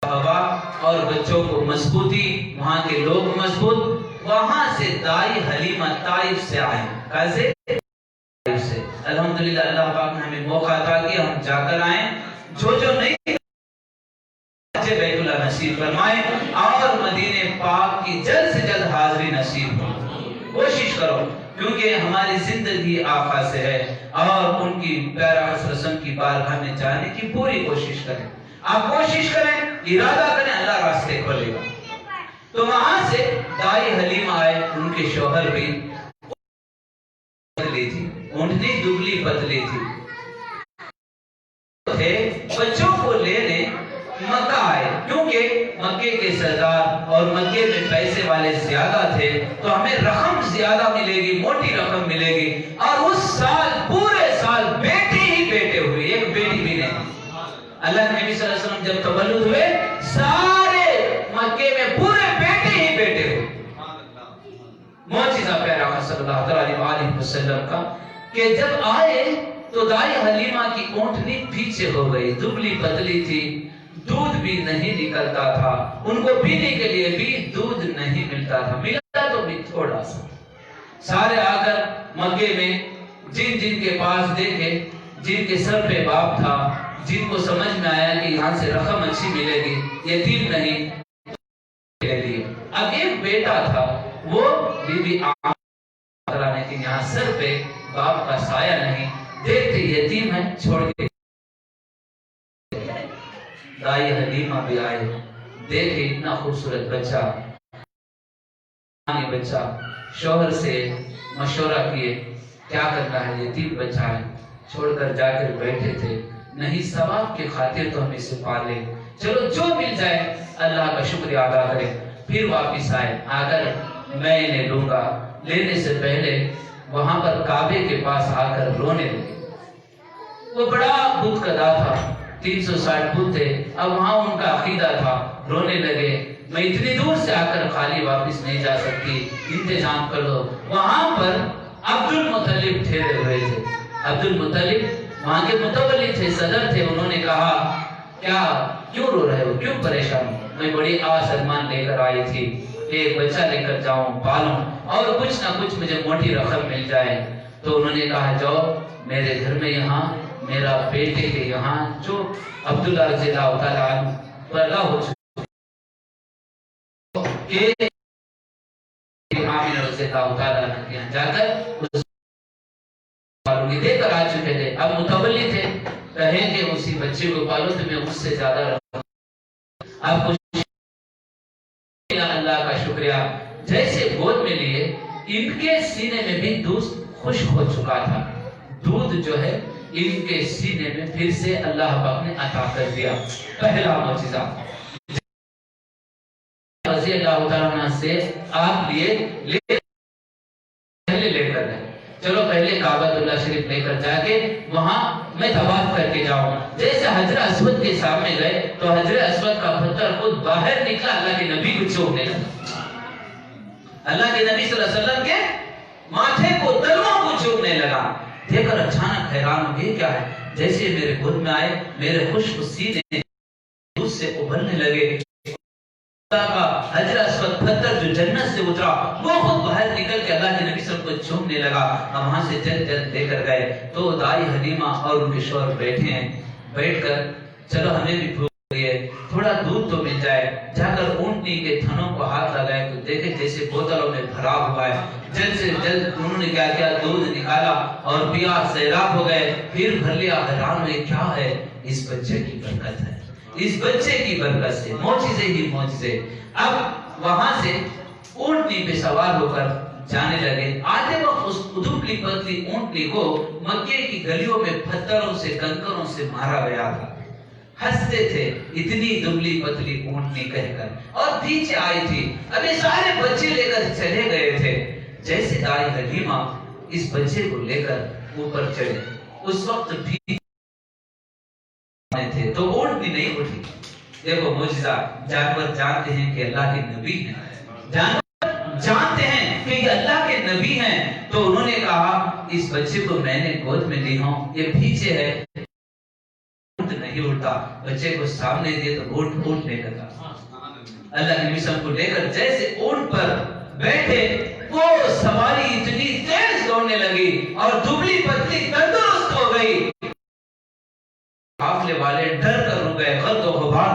ہوا اور بچوں کو مضبوطی، وہاں کے لوگ مضبوط، وہاں سے دائی حلیمہ طائف سے آئے، کیسے؟ طائف سے۔ الحمدللہ اللہ پاک نے ہمیں موقع عطا کیا ہم جا کر آئیں، جو نہیں بیت اللہ نصیب فرمائے اور مدینہ پاک کی جلد سے جلد حاضری نصیب ہو، کوشش کرو کیونکہ ہماری زندگی آقا سے ہے اور ان کی پیارا رسم کی بارگاہ میں جانے کی پوری کوشش کریں، آپ کوشش کریں، ارادہ کریں، اللہ راستے کھولے گا۔ تو وہاں سے دائی حلیمہ آئے، ان کے شوہر بھی پتلی تھی، اونٹنی دبلی پتلی تھی، بچوں کو لینے مکہ آئے، کیونکہ مکے کے سردار اور مکے میں پیسے والے زیادہ تھے تو ہمیں رقم زیادہ ملے گی، موٹی رقم ملے گی، اور اس سال پورے سال بیٹی ہی بیٹے ہوئے، ایک بیٹی بھی نہیں۔ اللہ نبی صلی اللہ علیہ وسلم جب تولد ہوئے سارے مکے میں پورے بیٹے ہی بیٹے ہوئے۔ معجزہ پیارا صلی اللہ علیہ وسلم کا کہ جب آئے تو دائی حلیمہ کی اونٹنی پیچھے ہو گئی، دبلی پتلی تھی، دودھ بھی نہیں نکلتا تھا، ان کو پینے کے لیے بھی دودھ نہیں ملتا تھا، ملتا تو بھی تھوڑا سا۔ سارے آ کر مکے میں جن کے پاس دیکھے، جن کے سر پہ باپ تھا جن کو سمجھ میں آیا کہ یہاں سے رقم اچھی ملے گی، یتیم نہیں لے لیے۔ اب ایک بیٹا تھا، وہ بی بی لیکن یہاں سر پہ باپ کا سایہ نہیں، دیکھتے یتیم ہے چھوڑ کے دائی حلیمہ بھی آئے، دیکھے اتنا خوبصورت بچہ، شوہر سے مشورہ کیے کیا کرنا ہے، یتیم بچہ ہے، چھوڑ کر جا کر بیٹھے تھے، نہیں ثواب کی خاطر تو ہم اسے پالے، چلو جو مل جائے اللہ کا شکریہ ادا کرے۔ پھر واپس آئے، اگر میں انہیں لوں گا، لینے سے پہلے وہاں پر کعبے کے پاس آ کر رونے لگے۔ وہ بڑا بت کدا تھا، 360 بت تھے، اب وہاں ان کا عقیدہ تھا، رونے لگے، میں اتنی دور سے آ کر خالی واپس نہیں جا سکتی، انتظام کر دو۔ وہاں پر عبد المطلب ٹھہرے ہوئے تھے، عبد المطلب وہاں کے متولی تھے، صدر تھے، انہوں نے کہا کیا کیوں رو رہے ہو، کیوں پریشان ہو؟ میں بڑی آس ارمان لے کر آئی تھی، ایک بچہ لے کر جاؤں پالوں اور کچھ نہ کچھ مجھے موٹی رقم مل جائے۔ تو انہوں نے کہا جاؤ میرے گھر میں، یہاں میرا بیٹے کے یہاں جو عبداللہ رضی اللہ تعالیٰ عنہ پیدا ہو چکے کہ آمین رضی اللہ تعالیٰ عنہ کے یہاں جا کر اس پالوں کی دے کر آ چکے تھے، اب متولی تھے، کہیں کہ اسی بچے کو پالو تو میں اس سے زیادہ رقم۔ اب کچھ اللہ کا شکریہ، جیسے گود میں لیے ان کے سینے میں بھی دودھ خشک ہو چکا تھا، دودھ جو ہے ان کے سینے میں پھر سے اللہ پاک نے عطا کر دیا۔ پہلا معجزہ رضی اللہ تعالیٰ عنہ سے آپ پہلے لے کر گئے، چلو پہلے کعبۃ اللہ شریف لے کر جا کے وہاں میں طواف کر کے جاؤں۔ جیسے حجر اسود کے سامنے گئے تو حجر اسود کا پتھر خود باہر نکلا، اللہ کے نبی کو چوبنے لگا، اللہ کے نبی صلی اللہ علیہ وسلم کے ماتھے کو، تلووں کو چوبنے لگا۔ دیکھ کر اچانک حیران ہو گئے، کیا ہے؟ جیسے میرے گود میں آئے، میرے خشک سینے دودھ سے ابلنے لگے، حجر اسود پتھر جو جنت سے اترا وہ خود باہر نکل کے اللہ کے نبی صلی اللہ علیہ وسلم کو چومنے لگا۔ اب وہاں سے جلد لے کر گئے تو دائی حلیمہ اور ان کے شوہر بیٹھے ہیں، بیٹھ کر چلو ہمیں بھی بھوک لگی ہے، تھوڑا دودھ تو مل جائے۔ جا کر اونٹنی کے تھنوں کو ہاتھ لگائے تو دیکھے جیسے بوتلوں میں بھرا ہوا ہے، جلد سے جلد انہوں نے کیا کیا، دودھ نکالا اور پیا، سیراب ہو گئے، پھر بھر لیا۔ حیران ہوئے کیا ہے؟ اس بچے کی برکت ہے، اس بچے کی برکت سے معجزے ہی معجزے۔ اب وہاں سے اونٹنی پہ سوار ہو کر جانے لگے، آتے وقت اس دبلی پتلی اونٹنی کو مکے کی گلیوں میں پتھروں سے، کنکروں سے مارا گیا تھا۔ ہنستے تھے اتنی دبلی پتلی اونٹنی کہہ کر، اور پیچھے آئی تھی، ابھی سارے بچے لے کر چلے گئے تھے۔ جیسے دائی حلیمہ اس بچے کو لے کر اوپر چڑھے، اس وقت بھی تھے تو اونٹنی نہیں اٹھی۔ دیکھو معجزہ، جانور جانتے ہیں کہ اللہ کے نبی ہیں، جانور جانتے ہیں کہ یہ اللہ کے نبی ہیں، تو انہوں نے کہا اس بچے کو میں نے گود میں لی ہوں، یہ پیچھے ہے، اونٹ نہیں اٹھتا، بچے کو سامنے دیے تو اونٹ نہیں لگا۔ اللہ کے نبی صلی اللہ علیہ وسلم کو لے کر جیسے اونٹ پر بیٹھے، وہ سواری اتنی تیز دوڑنے لگی اور دبلی پتلی تندرست ہو گئی، قافلے والے ڈر کر رک گئے، خلق و غبار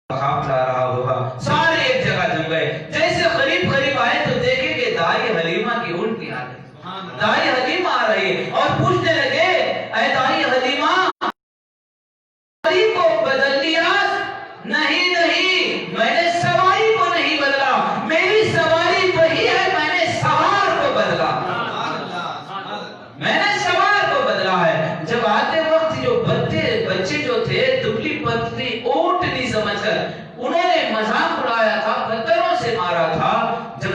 قافلہ رہا ہوگا، سارے ایک جگہ جم گئے۔ جیسے قریب قریب آئے تو دیکھے کہ دائی حلیمہ کی اونٹنی آ رہی، دائی حلیمہ آ رہی ہے، اور پوچھنے لگے اے دائی حلیمہ سواری کو بدل لیا؟ نہیں نہیں، میں نے سواری کو نہیں بدلا، میری سواری وہی ہے، میں نے سوار کو بدلا، میں نے سوار کو بدلا ہے۔ جب آتے وقت جو بچے جو تھے دبلی پتلی اونٹنی سمجھ کر انہوں نے مذاق اڑایا تھا، پتھروں سے مارا تھا، جب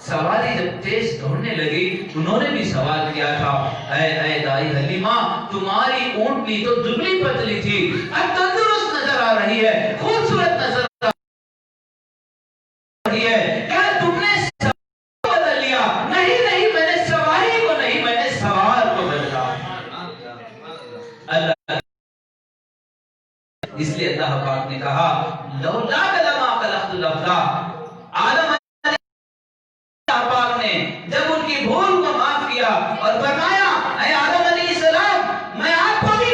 سواری جب تیز دوڑنے لگی انہوں نے بھی سوال کیا تھا، اے دائی حلیمہ تمہاری اونٹنی تو دبلی پتلی تھی، اب تندرست نظر آ رہی ہے، خوبصورت نظر آ رہی ہے، کیا تم نے سواری کو بدل لیا؟ نہیں نہیں، میں نے سواری کو نہیں، میں نے سوار کو بدلا۔ اللہ اس لیے اللہ پاک نے کہا لولا کلمہ خلقت الافلاک، آدم پاک نے جب ان کی بھول کو معاف کیا اور فرمایا اے آدم علیہ السلام میں آپ کو بھی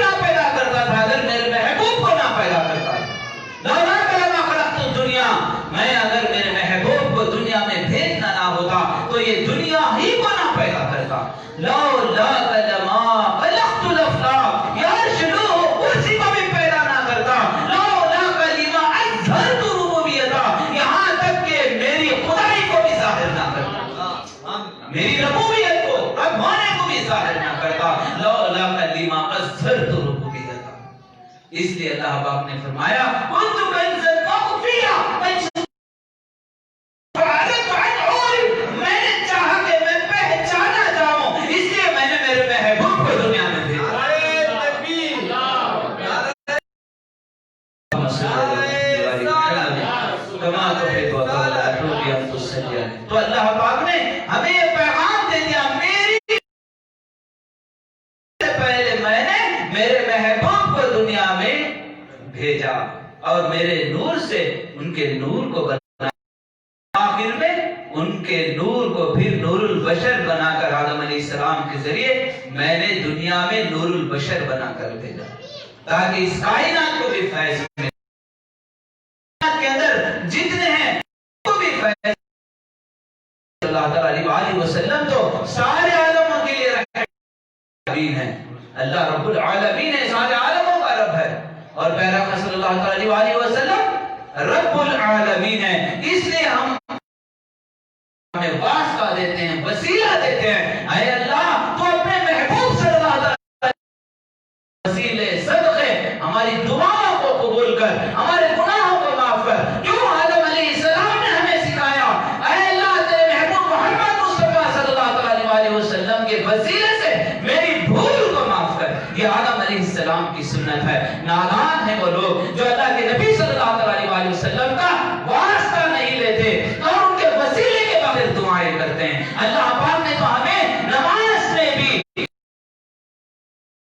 لولا کلمہ اظہرت ربوبیتہ. اس لیے اللہ پاک نے فرمایا انت کنزا مخفیا، میں نے چاہا کہ میں پہچانا جاؤں، اس لیے میں نے میرے محبوب کو دنیا میں بھیجا. تو اللہ پاک نے ہمیں یہ پیغام دے دیا، میری سے پہلے میں نے میرے محبوب کو دنیا میں بھیجا اور میرے نور سے ان کے نور کو بنایا. آخر میں ان کے نور کو پھر نور البشر بنا کر آدم علیہ السلام کے ذریعے میں نے دنیا میں نور البشر بنا کر بھیجا تاکہ اس کائنات کو بھی فیض ملے. کائنات کے اندر جتنے ہیں وہ بھی فیض. اللہ تعالیٰ علیہ وسلم تو سارے عالموں کے لیے رحمت ہے. اللہ رب العالمین ہے، سارے عالموں کا رب ہے، اور پیغمبر صلی اللہ علیہ وسلم رب العالمین ہے. اس لیے ہم ہمیں واسطہ دیتے ہیں، وسیلہ دیتے ہیں. اے اللہ تو اپنے محبوب صلی اللہ علیہ وسلم وسیلے صدقے ہماری دعاؤں کو قبول کر، ہمارے گناہوں کو معاف کر. جو آدم علیہ السلام نے ہمیں سکھایا، اے اللہ تیرے محبوب محمد مصطفیٰ صلی اللہ علیہ وسلم کے وسیلے سے میری بھول کو معاف کر. یہ آدم علیہ السلام کی سنت ہے. نادان ہیں وہ لوگ جو اللہ کے نبی صلی اللہ علیہ وسلم کا واسطہ نہیں لیتے اور ان کے وسیلے کے بغیر دعائیں کرتے ہیں. اللہ پاک نے تو ہمیں نماز میں بھی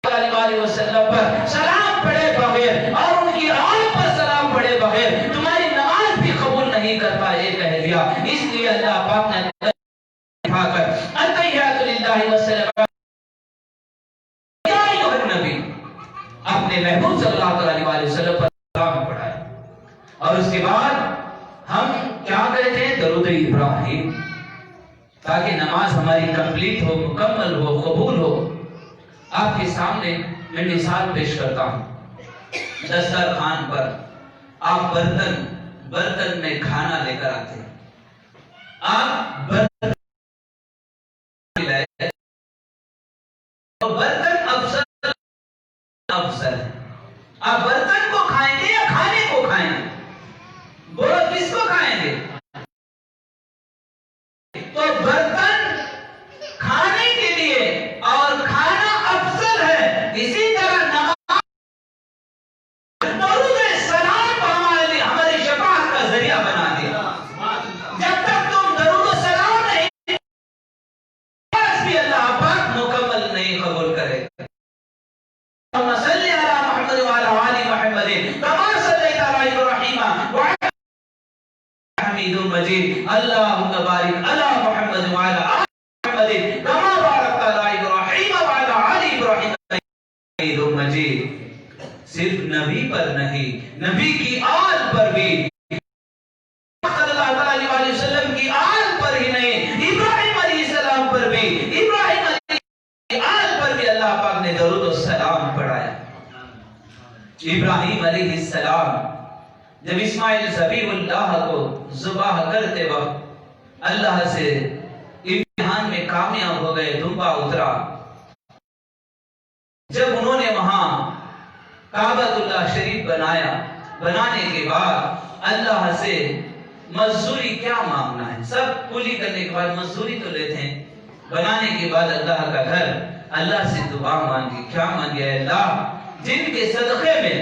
علیہ وسلم پر سلام پڑھے بغیر اور ان کی آل پر سلام پڑھے بغیر تمہاری نماز بھی قبول نہیں کرتا یہ کہہ دیا. اس لیے اللہ پاک نے اٹھا کر التحیات للہ وسلم اپنے محبوب صلی اللہ علیہ وسلم پر سلام پڑھایا. اور اس کے بعد ہم کیا کہتے ہیں؟ درود ابراہیم، تاکہ نماز ہماری کمپلیٹ ہو، مکمل ہو، قبول ہو. آپ کے سامنے میں مثال پیش کرتا ہوں. دسترخوان پر آپ برتن میں کھانا لے کر آتے ہیں. آپ برتن افضل ہے. آپ برتن کو کھائیں گے یا کھانے کو کھائیں گے؟ بولو کس کو کھائیں گے؟ تو برتن کھانے کے لیے اور کھانا افضل ہے. اسی طرح نماز درود سلام ہماری شفاعت کا ذریعہ بنا دیا. جب تک تم درود سلام نہیں بھی اللہ پاک مکمل نہیں قبول کرے. اللهم بارك على محمد وعلى آل محمد كما باركت على ابراہیم وعلى آل ابراہیم حمید مجید. صرف نبی پر نہیں، نبی کی آل پر بھی، صلی اللہ علیہ وسلم کی آل پر ہی نہیں، ابراہیم علیہ السلام پر بھی، ابراہیم علیہ آل پر بھی اللہ پاک نے درود و سلام پڑھایا. ابراہیم علیہ السلام جب اسماعیل ذبیح اللہ کو ذبح کرتے وقت اللہ سے امتحان میں کامیاب ہو گئے، دمبا اترا. جب انہوں نے وہاں کعبۃ اللہ شریف بنانے کے بعد اللہ سے مزدوری کیا مانگنا ہے، سب پوری کرنے کے بعد مزدوری تو لیتے ہیں. بنانے کے بعد اللہ کا گھر، اللہ سے دعا مانگی. کیا مانگی؟ اے اللہ جن کے صدقے میں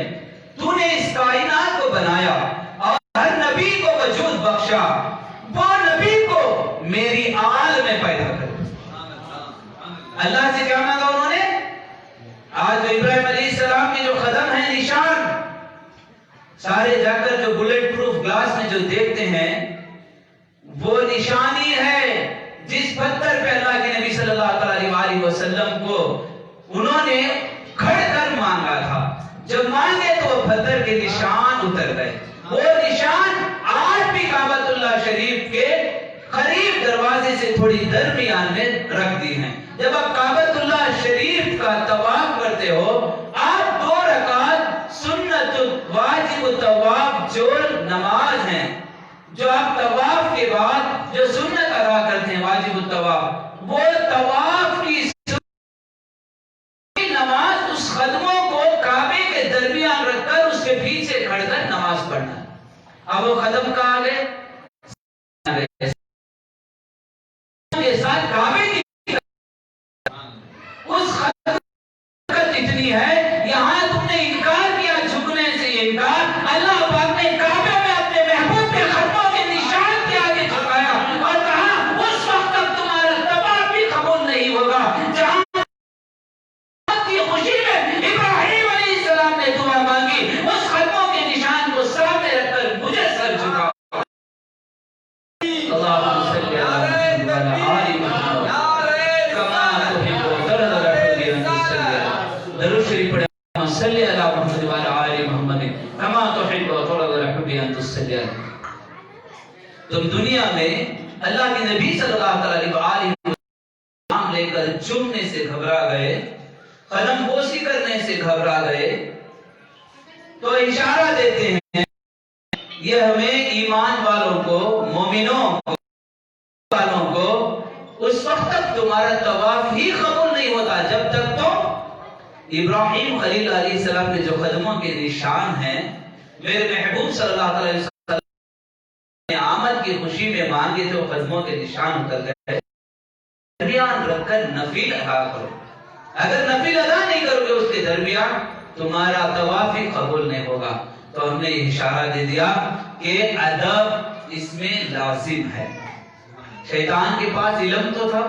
تو نے اس کائنات کو بنایا اور ہر نبی کو وجود بخشا، وہ نبی کو میری آل میں پیدا کر. اللہ سے کیا مانگا انہوں نے؟ آج جو ابراہیم علیہ السلام کے جو قدم ہیں، نشان سارے جا کر جو بلیٹ پروف گلاس میں جو دیکھتے ہیں وہ نشانی ہے جس پتھر پہ اللہ کے نبی صلی اللہ علیہ وسلم کو انہوں نے کھڑ کر مانگا تھا. جب مانگے تو وہ پتھر کے نشان اتر گئے. وہ نشان آج بھی کعبۃ اللہ شریف کے قریب دروازے سے تھوڑی درمیان میں رکھ دی ہیں. جب آپ کعبۃ اللہ شریف کا طواف کرتے ہو، آپ 2 رکعت سنت واجب طواف جو نماز ہیں، جو آپ طواف کے بعد جو سنت ادا کرتے ہیں واجب الطواف، وہ طواف کی اب وہ ختم کہاں گئے کے ساتھ کعبے کی اس خطرت اتنی ہے، یہاں تم نے انکار کیا جھکنے سے یہ انکار، اللہ پاک نے کعبے میں اپنے محبوب کے خطوں کے نشان کے آگے جھکایا اور کہا اس وقت تک تمہارا طواف بھی قبول نہیں ہوگا جہاں کی خوشی میں ابراہیم علیہ السلام نے دعا مانگی، اس خطوں کے نشان کو سامنے رکھ کر مجھے سر جھکا۔ اللہم صلی علی محمد وعلی آل محمد کما تحب وترضى درود شریف پڑھیں، اللہم صلی علی محمد وعلی آل محمد کما تحب وترضى ان تصلی علیہ۔ تم دنیا میں اللہ کے نبی صلی اللہ علیہ وآلہ وسلم لے کر چومنے سے گھبرا گئے، قدم بوسی کرنے سے گھبرا گئے، تو اشارہ دیتے ہیں یہ ہمیں ایمان والوں کو، مومنوں والوں کو اس وقت تک تمہارا طواف ہی قبول نہیں ہوتا جب تک تم ابراہیم خلیل علیہ السلام کے جو قدموں کے نشان ہیں میرے محبوب صلی اللہ علیہ وسلم نے آمد کی خوشی میں مانگے تھے، وہ قدموں کے نشان اتر گئے۔ درمیان رکھ کر نفل ادا کرو، اگر نفل ادا نہیں کرو گے اس کے درمیان تمہارا طواف ہی قبول نہیں ہوگا۔ تو ہم نے اشارہ دے دیا کہ ادب اس میں لازم ہے۔ شیطان کے پاس علم تو تھا،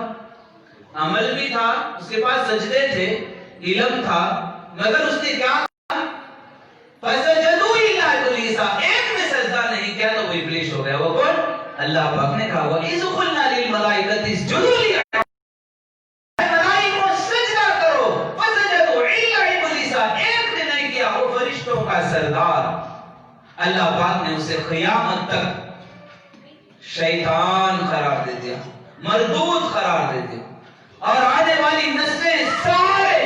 عمل بھی تھا، اس کے پاس سجدے تھے، علم تھا، مگر اس نے کیا فَسَجَدُوا إِلَّا إِبْلِيسَ، ایک نے سجدہ نہیں کیا تو وہ ابلیس ہو گیا۔ وہ کون؟ اللہ پاک نے کہا وَإِذْ قُلْنَا لِلْمَلَائِكَةِ اسْجُدُوا لِآدَمَ، فرشتوں کا سردار، اللہ پاک نے اسے قیامت تک شیطان قرار دے دیا، مردود قرار دے دیا، اور آنے والی نسلیں سارے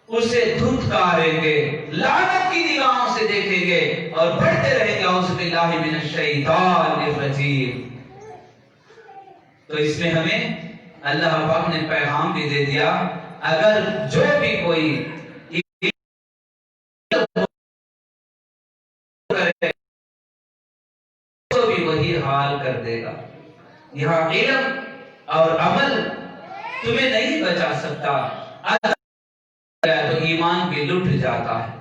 اسے دھتکاریں گے، لعنت کی نگاہوں سے دیکھیں گے اور پڑھتے رہیں گے اعوذ باللہ من الشیطان الرجیم۔ تو اس میں ہمیں اللہ پاک نے پیغام بھی دے دیا، اگر جو بھی کوئی تو بھی وہی حال کر دے گا۔ یہاں علم اور عمل تمہیں نہیں بچا سکتا، تو ایمان بھی لٹ جاتا ہے۔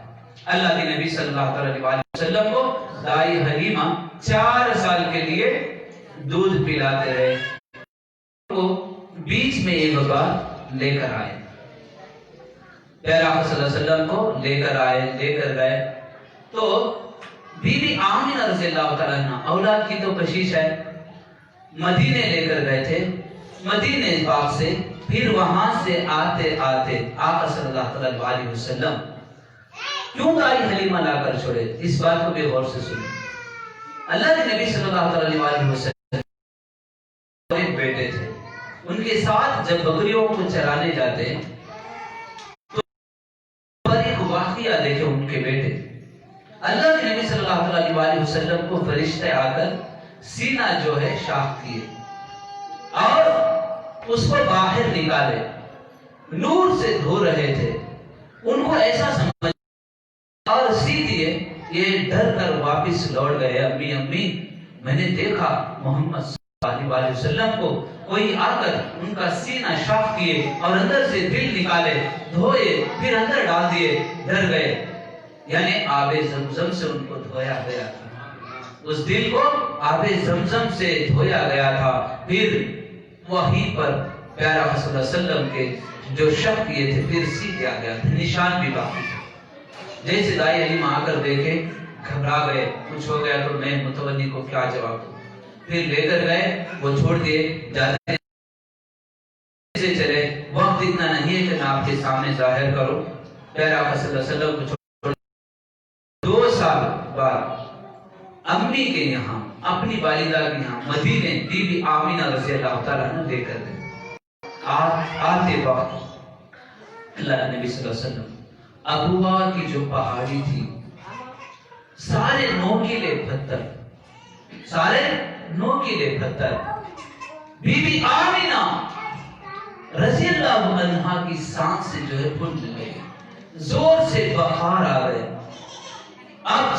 اللہ کے نبی صلی اللہ علیہ وسلم کو دائی حلیمہ 4 سال کے لیے دودھ پلاتے رہے، وہ بیچ میں ایک بار لے کر آئے، پیارا صلی اللہ علیہ وسلم کو لے کر گئے تو بی بی آمنہ رضی اللہ تعالیٰ عنہ، اولاد کی تو کشش ہے، مدینے لے کر گئے تھے، مدینے باغ سے، پھر وہاں سے آتے آتے آقا صلی اللہ علیہ وسلم کیوں دائی حلیمہ لا کر چھوڑے؟ اس بات کو بھی غور سے سنیں۔ اللہ کے نبی صلی اللہ علیہ وسلم ایک بیٹے تھے، ان کے ساتھ جب بکریوں کو چرانے جاتے تو ایک واقعہ دیکھے ان کے بیٹے، اللہ کے نبی صلی اللہ علیہ وسلم کو فرشتے آ کر سینہ جو ہے شاق کیے اور اس کو باہر نکالے، نور سے دھو رہے تھے، ان کو ایسا سمجھ اور سی دیے، یہ ڈر کر واپس لوٹ گئے، امی میں نے دیکھا محمد صلی اللہ علیہ وسلم کو کوئی آ کر ان کا سینہ شاق کیے اور اندر سے دل نکالے، دھوئے، پھر اندر ڈال دیے، ڈر گئے، یعنی آب زمزم سے ان کو دھویا گیا تھا، اس دل کو آب زمزم سے دھویا گیا تھا، پھر وہیں پر پیارا صلی اللہ علیہ وسلم کے جو شق کیے تھے پھر سی دیا گیا تھا، نشان بھی باقی تھا۔ جیسے دائی حلیمہ آ کر دیکھے گھبرا گئے، کچھ ہو گیا تو میں متولی کو کیا جواب دوں، پھر لے کر گئے، وہ چھوڑ دیے، جاتے سے چلے، وقت اتنا نہیں ہے کہ میں آپ کے سامنے ظاہر کروں، پیارا صلی اللہ علیہ وسلم کو چھوڑ 2 سال بعد امی کے یہاں، اپنی والدہ کے یہاں مدینے بی بی آمنہ رضی اللہ تعالیٰ عنہ لے کر گئے۔ آتے وقت اللہ نبی صلی اللہ علیہ وسلم ابوا کی جو پہاڑی تھی، سارے نوکیلے پتھر، بی بی آمنہ رضی اللہ عنہا کی سانس سے جو ہے پھول گئے، زور سے بخار آ گئے، اب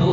2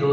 2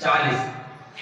40।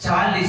40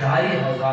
2500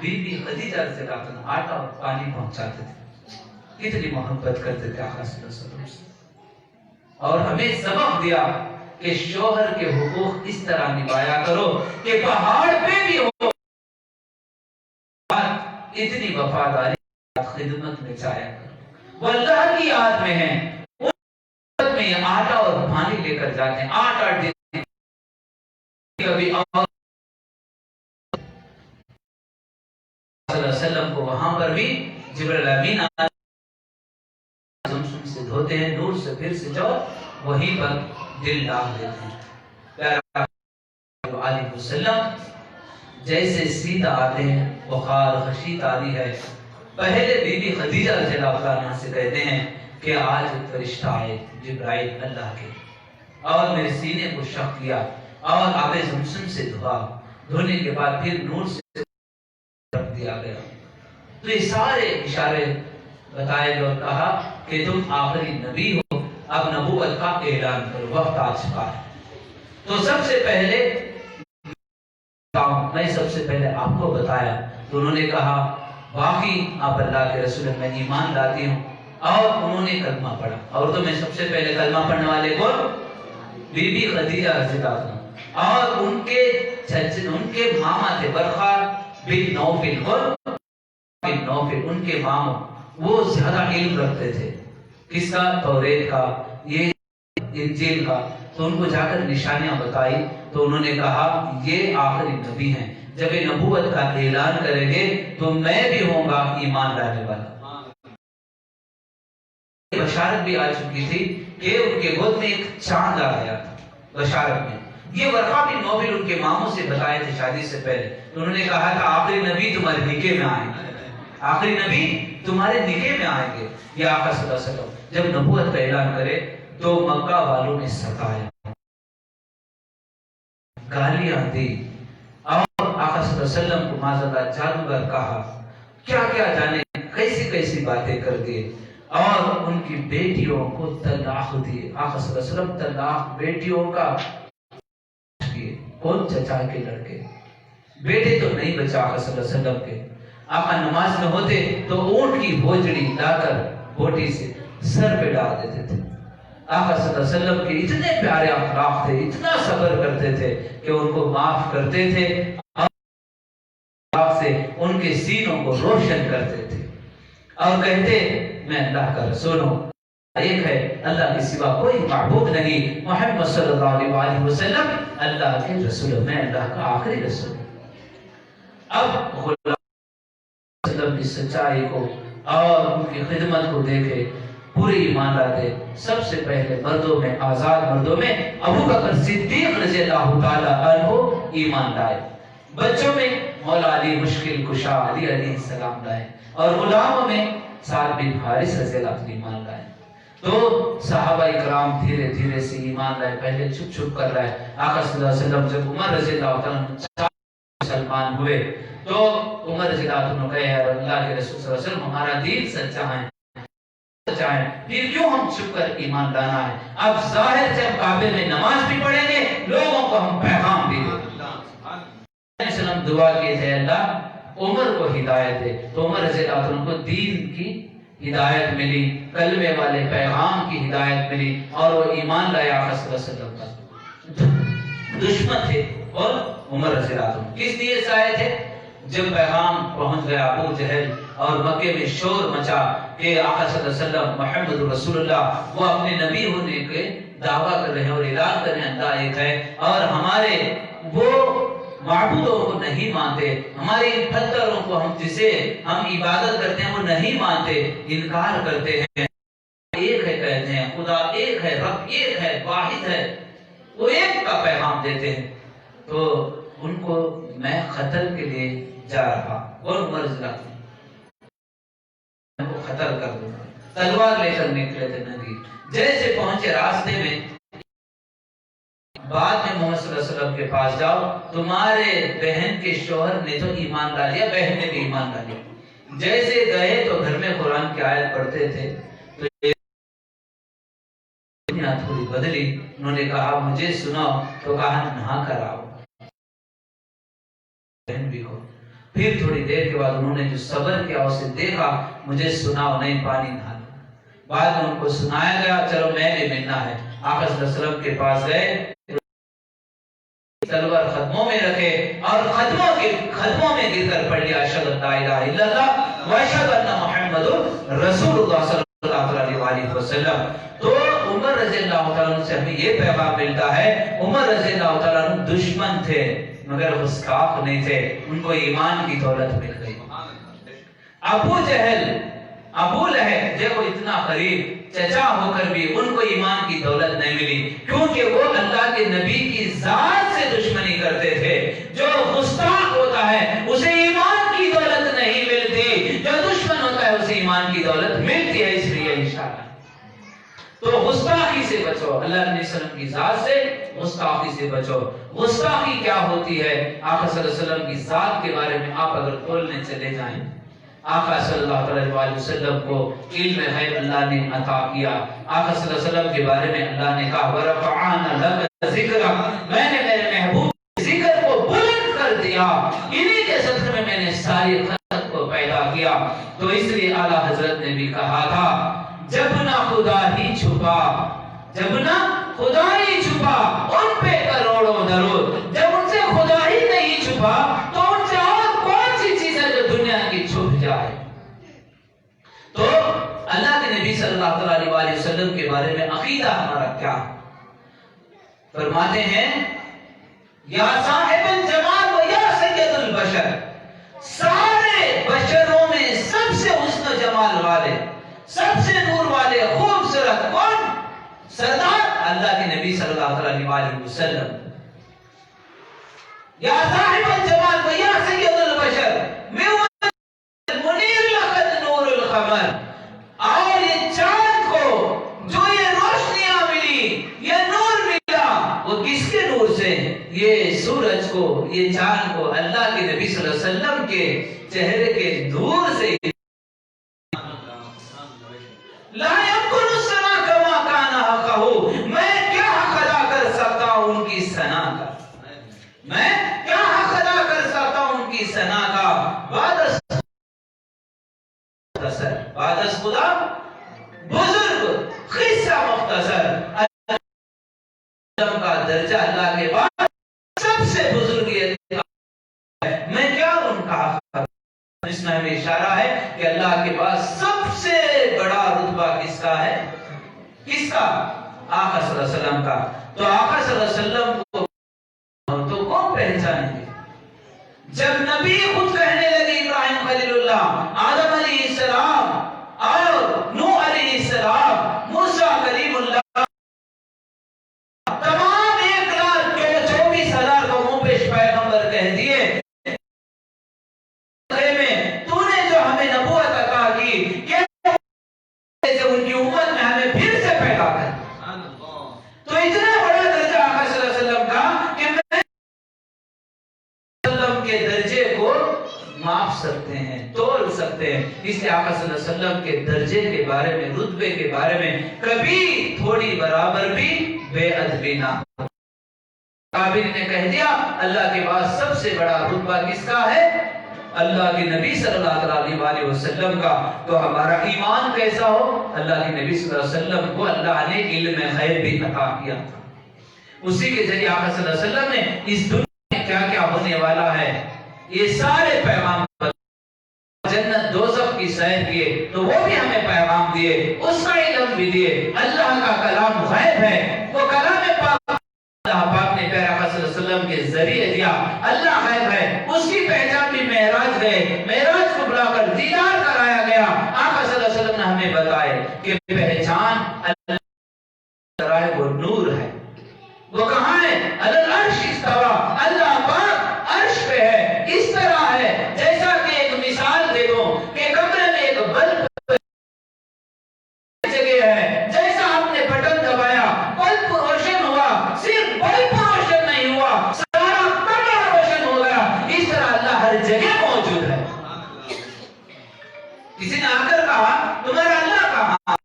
بی بی خدیجہ رضی اللہ عنہ آٹا اور پانی پہنچاتے تھے، کتنی محبت کرتے تھے آقا صلی اللہ علیہ وسلم، اور ہمیں سبق دیا کہ شوہر کے حقوق اس طرح نبھایا کرو کہ پہاڑ پہ بھی ہو اتنی وفاداری خدمت میں چاہیا کرو، وہ اللہ کی یاد میں ہیں، ان میں یہ آٹا اور پانی لے کر جاتے ہیں، 8 دن کبھی اور صلی اللہ علیہ وسلم کو وہاں پر بھی جبرائیل امین زمزم سے دھوتے ہیں، نور سے پھر سے جاؤ وہیں پر دل ڈال دیتے ہیں۔ پیارا علیہ وسلم جیسے سیدھا آتے ہیں، بخار خشیت آتی ہے، پہلے بی بی خدیجہ رضی اللہ عنہا سے کہتے ہیں کہ آج ایک فرشتہ آئے جبرائیل اللہ کے، اور میرے سینے کو شق کیا اور آب زمزم سے دھوا، دھونے کے بعد پھر نور سے رکھ دیا گیا۔ تو یہ سارے اشارے بتائے گئے اور کہا کہ تم آخری نبی ہو، اب نبوت کا اعلان کرو، وقت آ چکا ہے۔ تو سب سے پہلے میں سب سے پہلے آپ کو بتایا تو انہوں نے کہا باقی آپ اللہ کے رسول میں ایمان لاتی ہوں، اور انہوں نے کلمہ پڑھا، اور تو میں سب سے پہلے کلمہ پڑھنے والے کون؟ بی بی خدیجہ رضی اللہ عنہا، اور ان کے ماما تھے برقع بن نوفل، بن نوفل ان کے ماموں، وہ زیادہ علم رکھتے تھے، کس کا؟ توریت کا، یہ انجیل کا۔ تو ان کو جا کر نشانیاں بتائی تو انہوں نے کہا یہ آخری نبی ہیں، جب یہ نبوت کا اعلان کریں گے تو میں بھی ہوں گا ایمان لانے والا۔ بشارت بھی آ چکی تھی کہ ان کے گود میں ایک چاند آ گیا تھا، بشارت میں یہ ورقہ بن نوفل ان کے ماموں سے بتائے تھے شادی سے پہلے، تو انہوں نے کہا تھا آخری نبی تمہارے نکاح میں آئیں گے، آخری نبی تمہارے نکاح میں آئیں گے۔ یہ آقا صلی اللہ علیہ وسلم جب نبوت کا اعلان کرے تو مکہ والوں نے ستایا، گالیاں دی، اور آقا صلی اللہ علیہ وسلم کو معذاللہ جادوگر کہا، کیا کیا جانے کیسی کیسی باتیں کر دیے، اور ان کی بیٹیوں کو طلاق دیے۔ آقا صلی اللہ علیہ وسلم طلاق بیٹیوں کا کون؟ چچا کے لڑکے، بیٹے تو نہیں بچا آقا صلی اللہ علیہ وسلم کے۔ آقا نماز میں ہوتے تو اونٹ کی بوجھڑی لا کر بوٹی سے سر پہ ڈال دیتے تھے۔ آقا صلی اللہ علیہ وسلم کے اتنے پیارے اخلاق تھے، اتنا صبر کرتے تھے کہ ان کو معاف کرتے تھے، اور سے ان کے سینوں کو روشن کرتے تھے، اور کہتے میں اللہ کا رسول ہوں، ایک ہے اللہ کے سوا کوئی معبود نہیں، محمد صلی اللہ علیہ وسلم اللہ کے رسول، میں اللہ کا آخری رسول ہوں۔ اب غلام وسلم کی سچائی کو اور ان کی خدمت کو دیکھے پورے ایمان لاتے۔ سب سے پہلے مردوں میں، آزاد مردوں میں ابو بکر صدیق رضی اللہ تعالی عنہ ایمان لائے، بچوں میں مولا علی مشکل کشا علی علیہ السلام لائے، اور غلاموں میں سعد بن حارث رضی اللہ عنہ ایمان لائے۔ تو صحابہ اکرام دھیرے دھیرے سے ایمان لائے، پہلے چھپ چھپ کر رہے۔ آقا صلی اللہ علیہ وسلم جب عمر رضی اللہ عنہ مسلمان ہوئے تو عمر رضی اللہ عنہ کہے اللہ کے رسول صلی اللہ علیہ وسلم ہمارا دین سچا ہے، پھر کیوں ہم چھپ کر ایمان لانا ہے؟ اب ظاہر سے ہم کعبے میں نماز بھی پڑھیں گے، لوگوں کو ہم پیغام بھی دیں گے۔ وسلم دعا کیے تھے اللہ عمر کو ہدایت دے، تو عمر رضی اللہ عنہ کو دین کی ہدایت ملی، کلمے والے پیغام کی ہدایت ملی، اور وہ ایمان لائے آقا صلی اللہ علیہ وسلم کا۔ دشمن تھے اور عمر رضی اللہ عنہ کس لیے سے آئے تھے؟ جب پیغام پہنچ گیا ابو جہل اور مکے میں شور مچا کہ آقا صلی اللہ علیہ وسلم محمد رسول اللہ وہ اپنے نبی ہونے کے دعویٰ کر رہے ہیں اور اعلان کر رہے ہیں اللہ ایک ہے، اور ہمارے وہ معبودوں کو نہیں مانتے، ہمارے ان پتھروں کو ہم جسے ہم عبادت کرتے ہیں وہ نہیں مانتے، انکار کرتے ہیں، ایک ہے کہتے ہیں، خدا ایک ہے، رب ایک ہے، واحد ہے، وہ ایک کا پیغام دیتے ہیں۔ تو ان کو میں قتل کے لیے جا رہا، اور عمر رضی اللہ عنہ کو قتل کر دوں، تلوار لے کر نکلے تھے نبی، جیسے پہنچے راستے میں بعد میں محمد صلی اللہ علیہ وسلم کے پاس جاؤ، تمہارے بہن کے شوہر نے تو ایمان لا لیا، بہن نے بھی ایمان لا لیا۔ جیسے گئے تو گھر میں قرآن کی آیت پڑھتے تھے تو دنیا تھوڑی بدلی، انہوں نے کہا مجھے سناؤ، تو کہا نہا کر آؤ، بہن بھی ہو۔ پھر تھوڑی دیر کے بعد انہوں نے جو صبر کیا اسے دیکھا، مجھے سناؤ نہیں، پانی ڈالو۔ بعد میں ان کو سنایا گیا، چلو میں نے ملنا ہے۔ آقا صلی اللہ علیہ وسلم کے پاس گئے، تلوار قدموں میں رکھے اور قدموں میں گر کر پڑھ لیا، اشہد ان لا الہ الا اللہ و اشہد ان محمد رسول اللہ صلی اللہ علیہ وسلم۔ تو عمر رضی اللہ تعالیٰ عنہ سے ہمیں یہ پیغام ملتا ہے، عمر رضی اللہ تعالیٰ عنہ دشمن تھے مگر غسقاق نہیں تھے، ان کو ایمان کی دولت مل گئی۔ ابو جہل، ابو لہب جو اتنا قریب چچا ہو کر بھی ان کو ایمان کی دولت نہیں ملی، کیونکہ وہ اللہ کے نبی کی ذات سے دشمنی کرتے تھے۔ جو غسطاق ہوتا ہے اسے ایمان کی دولت نہیں ملتی، جو دشمن ہوتا ہے اسے ایمان کی دولت ملتی ہے، اس لیے انشاءاللہ تو غسطاخی سے بچو، اللہ علیہ وسلم کی ذات سے غسطاخی سے بچو۔ غسطاخی کیا ہوتی ہے؟ آقا صلی اللہ علیہ وسلم کی ذات کے بارے میں آپ اگر کھولنے چلے جائیں، آقا صلی اللہ علیہ وسلم کو علم غیب اللہ نے عطا کیا۔ آقا صلی اللہ علیہ وسلم کے بارے میں اللہ نے کہا وَرَفَعَنَا لَكَ ذِكْرَكَ، میں نے میرے محبوب ذکر کو بلند کر دیا، انہی کے صدقے میں میں نے ساری خلق کو پیدا کیا۔ تو اس لیے اعلیٰ حضرت نے بھی کہا تھا جب نہ خدا ہی چھپا، جب نہ خدا ہی چھپا ان پہ کروڑوں درود، جب ان سے خدا ہی نہیں چھپا تو ان سے اور کون سی چیز ہے جو دنیا کی چھپ جائے۔ تو اللہ کے نبی صلی اللہ علیہ وسلم کے بارے میں عقیدہ ہمارا کیا؟ فرماتے ہیں یا صاحب الجمال و یا سید البشر، سارے بشروں میں سب سے حسن و جمال والے، سب سے نور والے، خوبصورت کون؟ سردار اللہ کے نبی صلی اللہ علیہ وسلم۔ یا صاحب الجمال و یا سید البشر منیر لقد نور القمر، اور یہ چاند کو جو یہ روشنیاں ملی، یہ نور ملا، وہ کس کے نور سے؟ یہ سورج کو، یہ چاند کو اللہ کے نبی صلی اللہ علیہ وسلم کے چہرے کے نور سے۔ لا يمكن السنا كما كان حقه، میں کیا حق ادا کر سکتا ہوں ان کی ثنا کا، میں کیا حق ادا کر سکتا ہوں ان کی ثنا کا۔ بعد خدا بزرگ، قصہ مختصر، کا درجہ اللہ کے بعد سب سے بزرگ یہ ہے، میں کیا ان کا حق۔ اس میں ہمیں اشارہ ہے کہ اللہ کے پاس سب سے بڑا رتبہ کس کا ہے؟ کس کا؟ آقا صلی اللہ علیہ وسلم کا۔ تو آقا صلی اللہ علیہ وسلم کو تو کون پہچانیں گے؟ جب نبی خود کہنے لگے ابراہیم خلیل اللہ، آدم علیہ السلام اور نوح علیہ السلام، موسیٰ کلیم اللہ، تمام 1,24,000 کو منہ پیش پیغمبر کہہ دیے، تو نے جو ہمیں نبوت عطا کی کہ ان کی امت میں ہمیں پھر سے پیدا کر۔ تو اتنا بڑا درجہ آقا صلی اللہ علیہ وسلم کا کہ میں وسلم کے درجے کو ماپ سکتے ہیں، تول سکتے ہیں۔ اس لیے آقا صلی اللہ علیہ وسلم کے درجے کے بارے میں، رتبے کے بارے میں کبھی تھوڑی برابر بھی بے ادبی نہ ہو۔ قابل نے کہہ دیا اللہ کے پاس سب سے بڑا رتبہ کس کا ہے؟ اللہ کے نبی صلی اللہ علیہ وسلم کا۔ تو ہمارا ایمان کیسا ہو؟ اللہ کے نبی صلی اللہ علیہ وسلم کو اللہ نے علم غیب بھی عطا کیا تھا، اسی کے ذریعے آقا صلی اللہ علیہ وسلم نے اس دنیا میں کیا کیا ہونے والا ہے یہ سارے پیغام، جنت دوزخ کی سیر کیے تو وہ بھی ہمیں پیغام دیے، اس کا علم بھی دیے۔ اللہ کا کلام غیب ہے، وہ کلام پاک اللہ پاک نے پیارے آقا صلی اللہ علیہ وسلم کے ذریعے دیا۔ اللہ غیب ہے، اس کی پہچان بھی معراج گئے، معراج کو بلا کر دیدار کرایا گیا۔ آقا صلی اللہ علیہ وسلم نے ہمیں بتائے کہ پہچان اللہ ہے، وہ نور ہے، وہ کہاں ہے؟ العرش استوا، اللہ پاک عرش پہ ہے۔ اس طرح ہے جیسا کہ ایک مثال دے دو کہ کمرے میں ایک بلب جگہ ہے، جیسا آپ نے بٹن دبایا بلب روشن ہوا، صرف بلب روشن نہیں ہوا، سارا کمرہ روشن ہو گیا۔ اس طرح اللہ ہر جگہ موجود ہے۔ کسی نے آ کر کہا تمہارا اللہ کہاں؟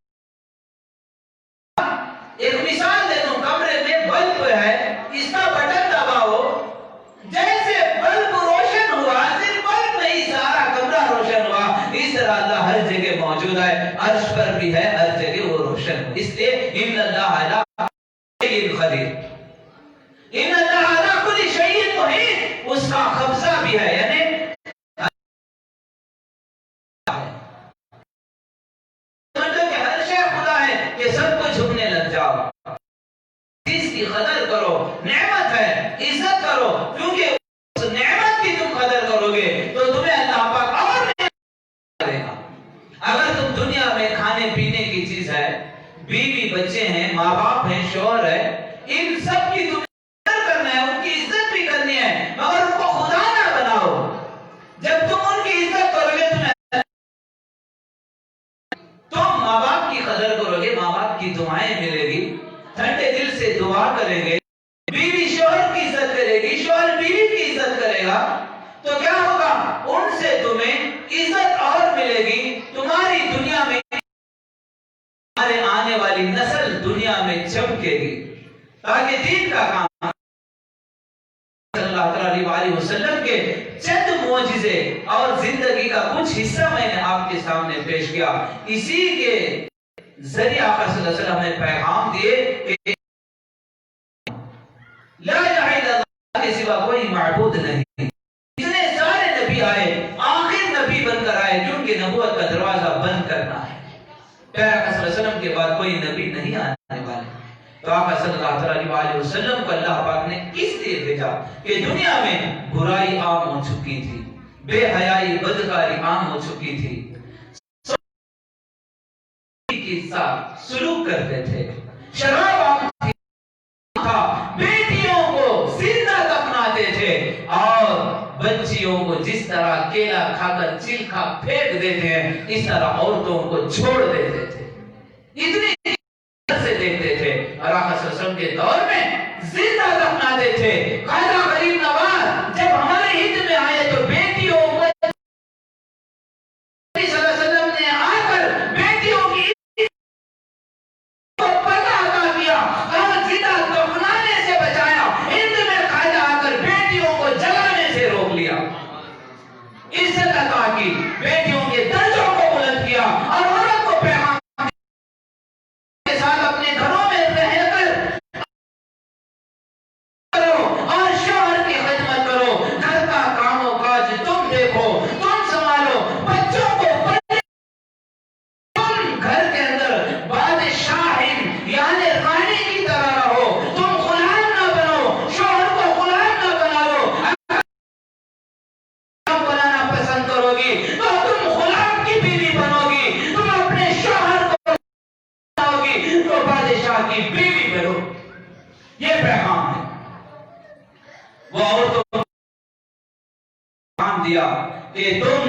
ایک مثال دے دوں، کمرے میں بلب ہے، اس کا بٹن دباؤ کریں گے، بیوی شوہر کی عزت کرے گی، شوہر بیوی کی عزت کرے گا، تو کیا ہوگا؟ ان سے تمہیں عزت اور ملے گی، تمہاری دنیا میں، تمہارے آنے والی نسل دنیا میں چمکے گی، تاکہ دین کا کام صلی اللہ علیہ وسلم کے چند معجزے اور زندگی کا کچھ حصہ میں نے آپ کے سامنے پیش کیا۔ اسی کے ذریعے آقا صلی اللہ علیہ وسلم نے پیغام دیے کہ لا الہ الا اللہ کے سوا کوئی معبود نہیں۔ اتنے سارے نبی آئے، آخر نبی بن کر آئے کیونکہ نبوت کا دروازہ بند کرنا ہے، پیارے آقا صلی اللہ علیہ وسلم کے بعد کوئی نبی نہیں آنے والے۔ تو آقا صلی اللہ علیہ وسلم کو اللہ پاک نے اس لیے بھیجا کہ دنیا میں برائی عام ہو چکی تھی، بے حیائی بدکاری عام ہو چکی تھی، کے ساتھ سلوک کرتے تھے، شراب عام تھا، بیٹیوں کو زندہ دفناتے تھے اور بچیوں کو جس طرح کیلا کھا کر چلکا پھینک دیتے ہیں اس طرح عورتوں کو چھوڑ دیتے تھے، اتنی سے دیکھتے تھے۔ اور آقا صلی اللہ علیہ وسلم کے دور میں زندہ دفناتے تھے۔ خواجہ غریب نواز جب ہمارے ہند میں آئے تو بیٹیوں کو صلی اللہ علیہ وسلم نے آ کر بیٹیوں کی پردہ عطا کیا، اور زندہ دفنانے سے بچایا۔ ہند میں خواجہ آ کر بیٹیوں کو جلانے سے روک لیا، عزت عطا کی، بیٹیوں کے درجوں کو بلند کیا، اور عورت کو پیغام اپنے گھروں میں رہ کر کرو اور شوہر کی خدمت کرو، گھر کا کام و کاج تم دیکھو، تم سنبھالو، بچوں کو تم گھر کے اندر بادشاہ یعنی رانی کی طرح رہو، تم غلام نہ بنو، شوہر کو غلام نہ بناؤ۔ بنانا پسند کرو گی تو تم غلام کی بیوی بنو گی، تم اپنے شوہر کو تو بادشاہ کی بیوی بنو۔ یہ پیغام ہے۔ وہ عورتوں کو پیغام دیا کہ تم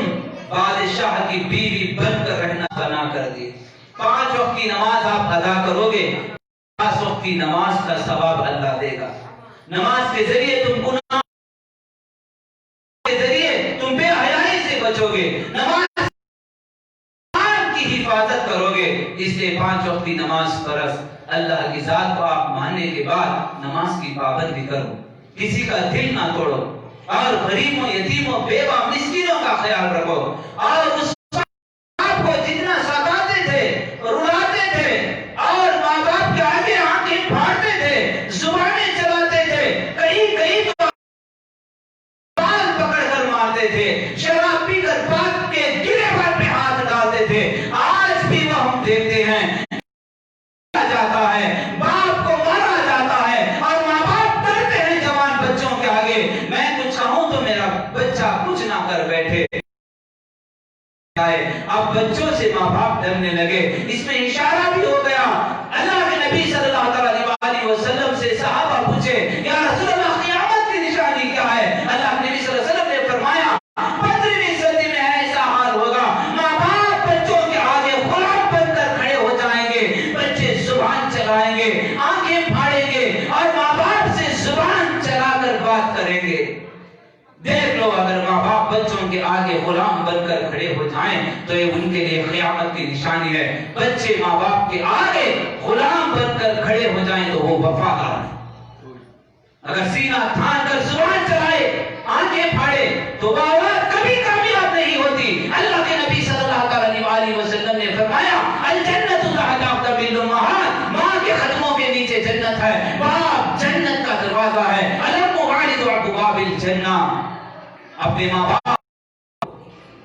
بادشاہ کی بیوی بن کر رہنا بنا کر دی۔ 5 وقت کی نماز آپ ادا کرو گے، 5 وقت کی نماز کا ثواب اللہ دے گا۔ نماز کے ذریعے تم گناہ کے ذریعے تم بے حیائی سے بچو گے، نماز کی حفاظت کرو گے۔ اس لیے 5 وقت کی نماز فرض۔ اللہ کی ذات کو آپ ماننے کے بعد نماز کی پابندی کرو، کسی کا دل نہ توڑو، اور غریبوں، یتیموں، بیوہ، مسکینوں کا خیال رکھو، اور اس باپ کو جتنا ستاتے تھے، رلاتے تھے، اور ماں باپ کے آگے آنکھیں پھاڑتے تھے، زبانیں چلاتے تھے، کہیں کہیں تو بال پکڑ کر مارتے تھے، شراب پی کر باپ کے گریبان پہ ہاتھ ڈالتے تھے، آج بھی وہ ہم دیکھتے ہیں جاتا ہے، باپ کو مارا جاتا ہے، اور ماں باپ ڈرتے ہیں جوان بچوں کے آگے، میں کچھ کہوں تو میرا بچہ کچھ نہ کر بیٹھے۔ اب بچوں سے ماں باپ ڈرنے لگے۔ اس میں اشارہ بھی ہو گیا۔ اللہ کے نبی صلی اللہ علیہ وسلم سے صحابہ پوچھے، یا رسول اللہ قیامت کی نشانی کیا ہے؟ اللہ کے نبی صلی اللہ علیہ وسلم نے فرمایا 15ویں صدی میں ایسا حال ہوگا، ماں باپ بچوں کے آگے غلام بن کر کھڑے ہو جائیں گے، بچے زبان چلائیں گے، آنکھیں پھاڑیں گے، اور ماں باپ سے زبان چلا کر بات کریں گے۔ دیکھ لو، اگر ماں باپ بچوں کے آگے غلام بن کر کھڑے ہو جائیں تو یہ ان کے لیے قیامت کی نشانی ہے۔ بچے ماں باپ کے آگے غلام بن کر کھڑے ہو جائیں تو وہ وفادار ہیں۔ اگر سینہ تھان کر زبان چلائے، آنکھیں پھاڑے، تو وہ اولاد کبھی کامیاب نہیں ہوتی۔ اللہ کے نبی صلی اللہ علیہ وسلم نے فرمایا، الجنت تحت اقدام الامہات، ماں کے قدموں کے نیچے جنت ہے، باپ جنت کا دروازہ ہے۔ الم والد ابواب الجنہ، اپنے ماں باپ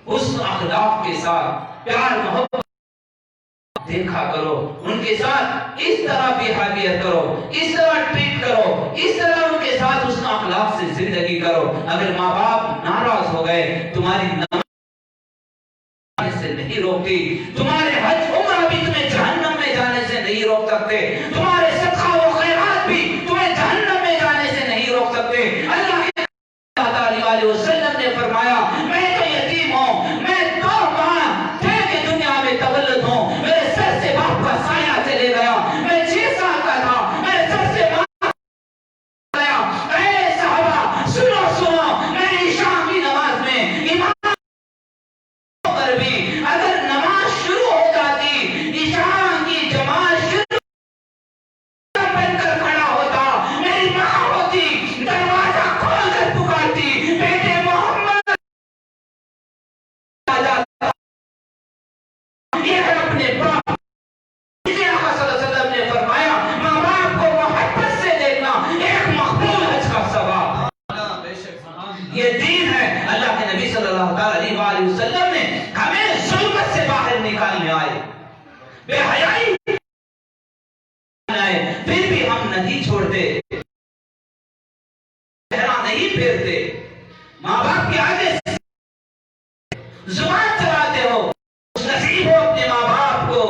حسن اخلاق کے ساتھ پیار محبت دیکھا کرو، ان کے ساتھ اس طرح بیہیویئر کرو، اس طرح ٹریٹ کرو، اس طرح ان کے ساتھ حسن اخلاق سے زندگی کرو۔ اگر ماں باپ ناراض ہو گئے، تمہاری نماز سے نہیں روکتی، تمہارے حج عمرہ بھی تمہیں جہنم میں جانے سے نہیں روک سکتے، تمہارے صدقہ و خیرات بھی تمہیں جہنم میں جانے سے نہیں روک سکتے۔ اللہ علیہ وسلم نے فرمایا، میں تو یتیم ہوں، میں 2 ماہ تھے کہ دنیا میں تولد ہوں، میرے سر سے باپ کا سایہ چلے گیا، میں 6 سال کا تھا، میرے سر سے یہ دین ہے. اللہ کے نبی صلی اللہ علیہ وسلم نے ہمیں ظلمت سے باہر نکالنے آئے, بے حیائی آئے, پھر بھی ہم نہیں چھوڑتے, چہرہ نہیں پھیرتے, ماں باپ کے آگے زبان چلاتے ہو. نصیب ہو اپنے ماں باپ کو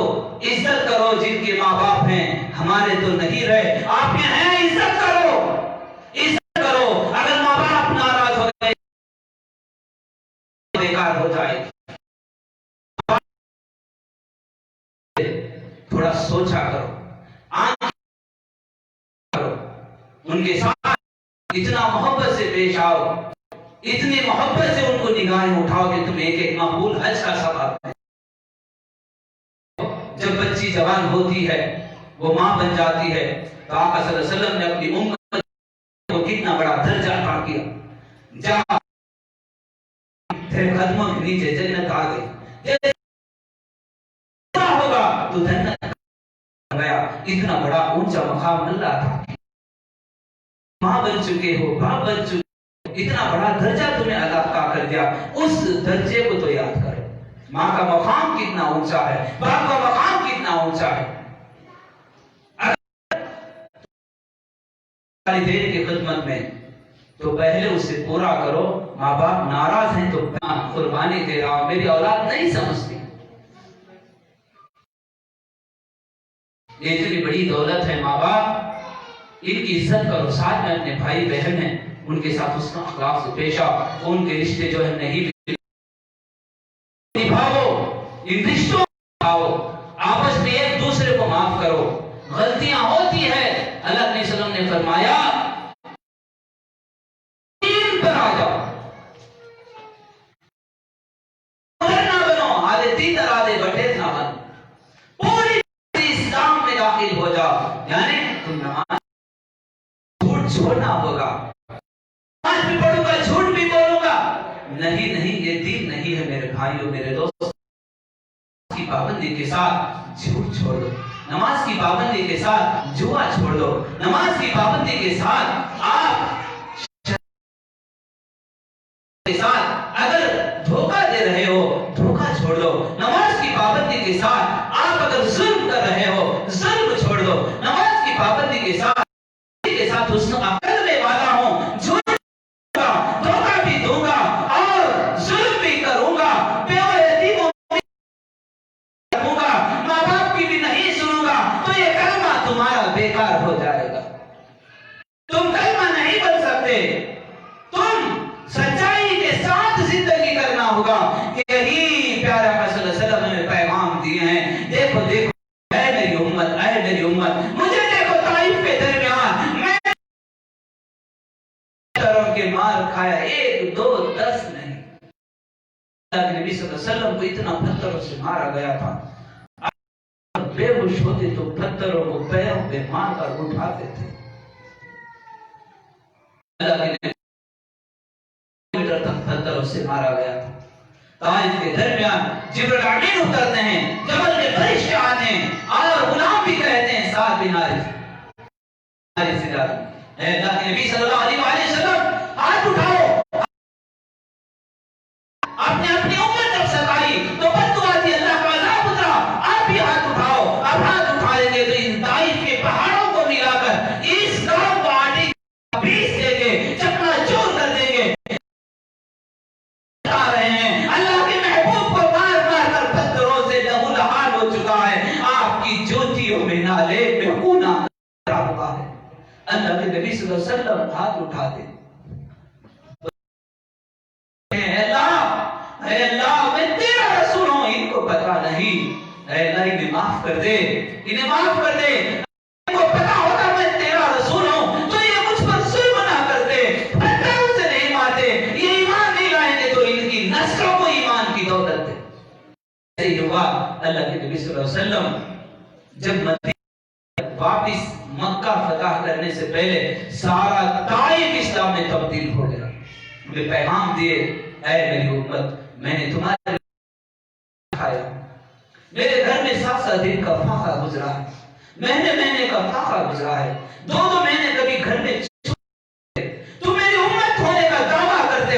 عزت کرو, جن کے ماں باپ ہیں, ہمارے تو نہیں رہے, آپ کے ہیں, عزت کرو, عزت کرو. اگر ماں باپ ناراض ہو گئے بیکار ہو جائے. تھوڑا سوچا کرو, کرو, ان کے ساتھ اتنا محبت سے پیش آؤ, اتنی محبت سے ان کو نگاہیں اٹھاؤ کہ تم ایک ایک مقبول حج کا ثواب ہے. جب بچی جوان ہوتی ہے, وہ ماں بن جاتی ہے, تو آقا صلی اللہ علیہ وسلم نے اپنی امت کو کتنا بڑا درجہ عطا کیا. جہاں تیرے قدموں کے نیچے جنت آ گئی, ہوگا تو جنت گیا. اتنا بڑا اونچا مقام اللہ تھا. ماں بن چکے ہو, باپ بن چکے ہو, اتنا بڑا درجہ تمہیں اللہ عطا کر دیا. اس درجے کو تو یاد کرو. ماں کا مقام کتنا اونچا ہے, باپ کا مقام کتنا اونچا ہے. والدین کی خدمت میں تو پہلے اسے پورا کرو. ماں باپ ناراض ہیں تو قربانی دے رہا ہوں, میری اولاد نہیں سمجھتی. یہ اتنی بڑی دولت ہے ماں باپ, ان کی عزت کرو. ساتھ میں اپنے بھائی بہن ہیں, ان کے ساتھ اس اخلاق سے پیش آؤ. ان کے رشتے جو ہے نہیں نبھاؤ, ان رشتوں نبھاؤ, آپس میں ایک دوسرے کو معاف کرو. غلطیاں ہوتی ہے, اللہ کے وسلم نے فرمایا دین پر آ جاؤ, نہ بنو, آدھے تیتر آدھے بٹیر نہ بنو, پوری اسلام میں داخل ہو جاؤ. یعنی تم نماز جھوٹ چھوڑنا ہوگا, نماز بھی پڑھوں گا, جھوٹ بھی بولوں گا, نہیں نہیں, یہ دین نہیں ہے میرے بھائیوں, میرے دوستوں. کی پابندی کے ساتھ جھوٹ چھوڑ دو, نماز کی پابندی کے ساتھ جوا چھوڑ دو, نماز کی پابندی کے ساتھ آپ کے ساتھ اگر دھوکہ دے رہے ہو, دھوکہ چھوڑ دو. نماز کی پابندی کے ساتھ آپ اگر ظلم کر رہے ہو, ظلم چھوڑ دو. نماز کی پابندی کے ساتھ حسن عقل میں والا ہوں, جھوٹ دھوکہ بھی دوں گا اور ظلم بھی کروں گا, بے اور یتیموں کروں گا, ماں باپ کی بھی نہیں سنوں گا, تو یہ کلمہ تمہارا بیکار ہو جائے گا. تم کلمہ نہیں بن سکتے, تم سچائی کے ساتھ زندگی کرنا ہوگا. یہی پیارے آقا صلی اللہ علیہ وسلم نے پیغام دیے ہیں. دیکھو دیکھو اے میری امت, اے میری امت, مجھے دیکھو طائف کے درمیان میں کے مار کھایا, 1 2 10 نہیں. اللہ کے نبی صلی اللہ علیہ وسلم کو اتنا پتھروں سے مارا گیا تھا, بے ہوش ہوتے تو پتھروں کو پیروں پہ مار کر اٹھاتے تھے. اللہ کے نبی میٹر تک پتھروں سے مارا گیا تھا. طائف کے درمیان جبرائیل امین اترتے ہیں, جبل میں فرشتے آتے ہیں, اور غلام بھی کہتے ہیں سعد بن حارث, اے اللہ کے نبی صلی اللہ علیہ وسلم ہاتھ اٹھاؤ. آپ نے اپنی امت جب ستائی تو بددعا دی, اللہ کا عذاب اترا, آپ بھی ہاتھ اٹھاؤ. اب ہاتھ اٹھائیں گے تو ان طائف کے پہاڑوں کو ملا کر اس گاؤں کو آٹی پیس دیں گے, چکنا چور کر دیں گے. آ رہے ہیں, اللہ کے محبوب کو مار مار کر پتھروں سے لہو لہان ہو چکا ہے. آپ کی جوتیوں میں نالے میں خون آ چکا ہے. اللہ کے نبی صلی اللہ علیہ وسلم ہاتھ اٹھاتے, اے اللہ میں تیرا رسول ہوں, ان کو پتا نہیں, اے اللہ انہیں معاف کر دے, انہیں معاف کر دے. ان کو پتا ہوتا میں تیرا رسول ہوں تو یہ مجھ پر ظلم نہ کرتے, پتھروں سے نہیں مارتے. یہ ایمان نہیں لائیں گے تو ان کی نسلوں کو ایمان کی دولت دے. ایسے ہی ہوا. اللہ کے نبی صلی اللہ علیہ وسلم جب مدینہ واپس مکہ فتح کرنے سے پہلے سارا طائف اسلام میں تبدیل ہو گیا. انہیں پیغام دیے, اے میری امت, میں نے تمہارے کھایا, میرے گھر میں 7 دن کا فاقہ گزرا ہے, مہینے کا فاقہ گزرا ہے, 2 مہینے کبھی گھر میں تم میری امت ہونے کا دعویٰ کرتے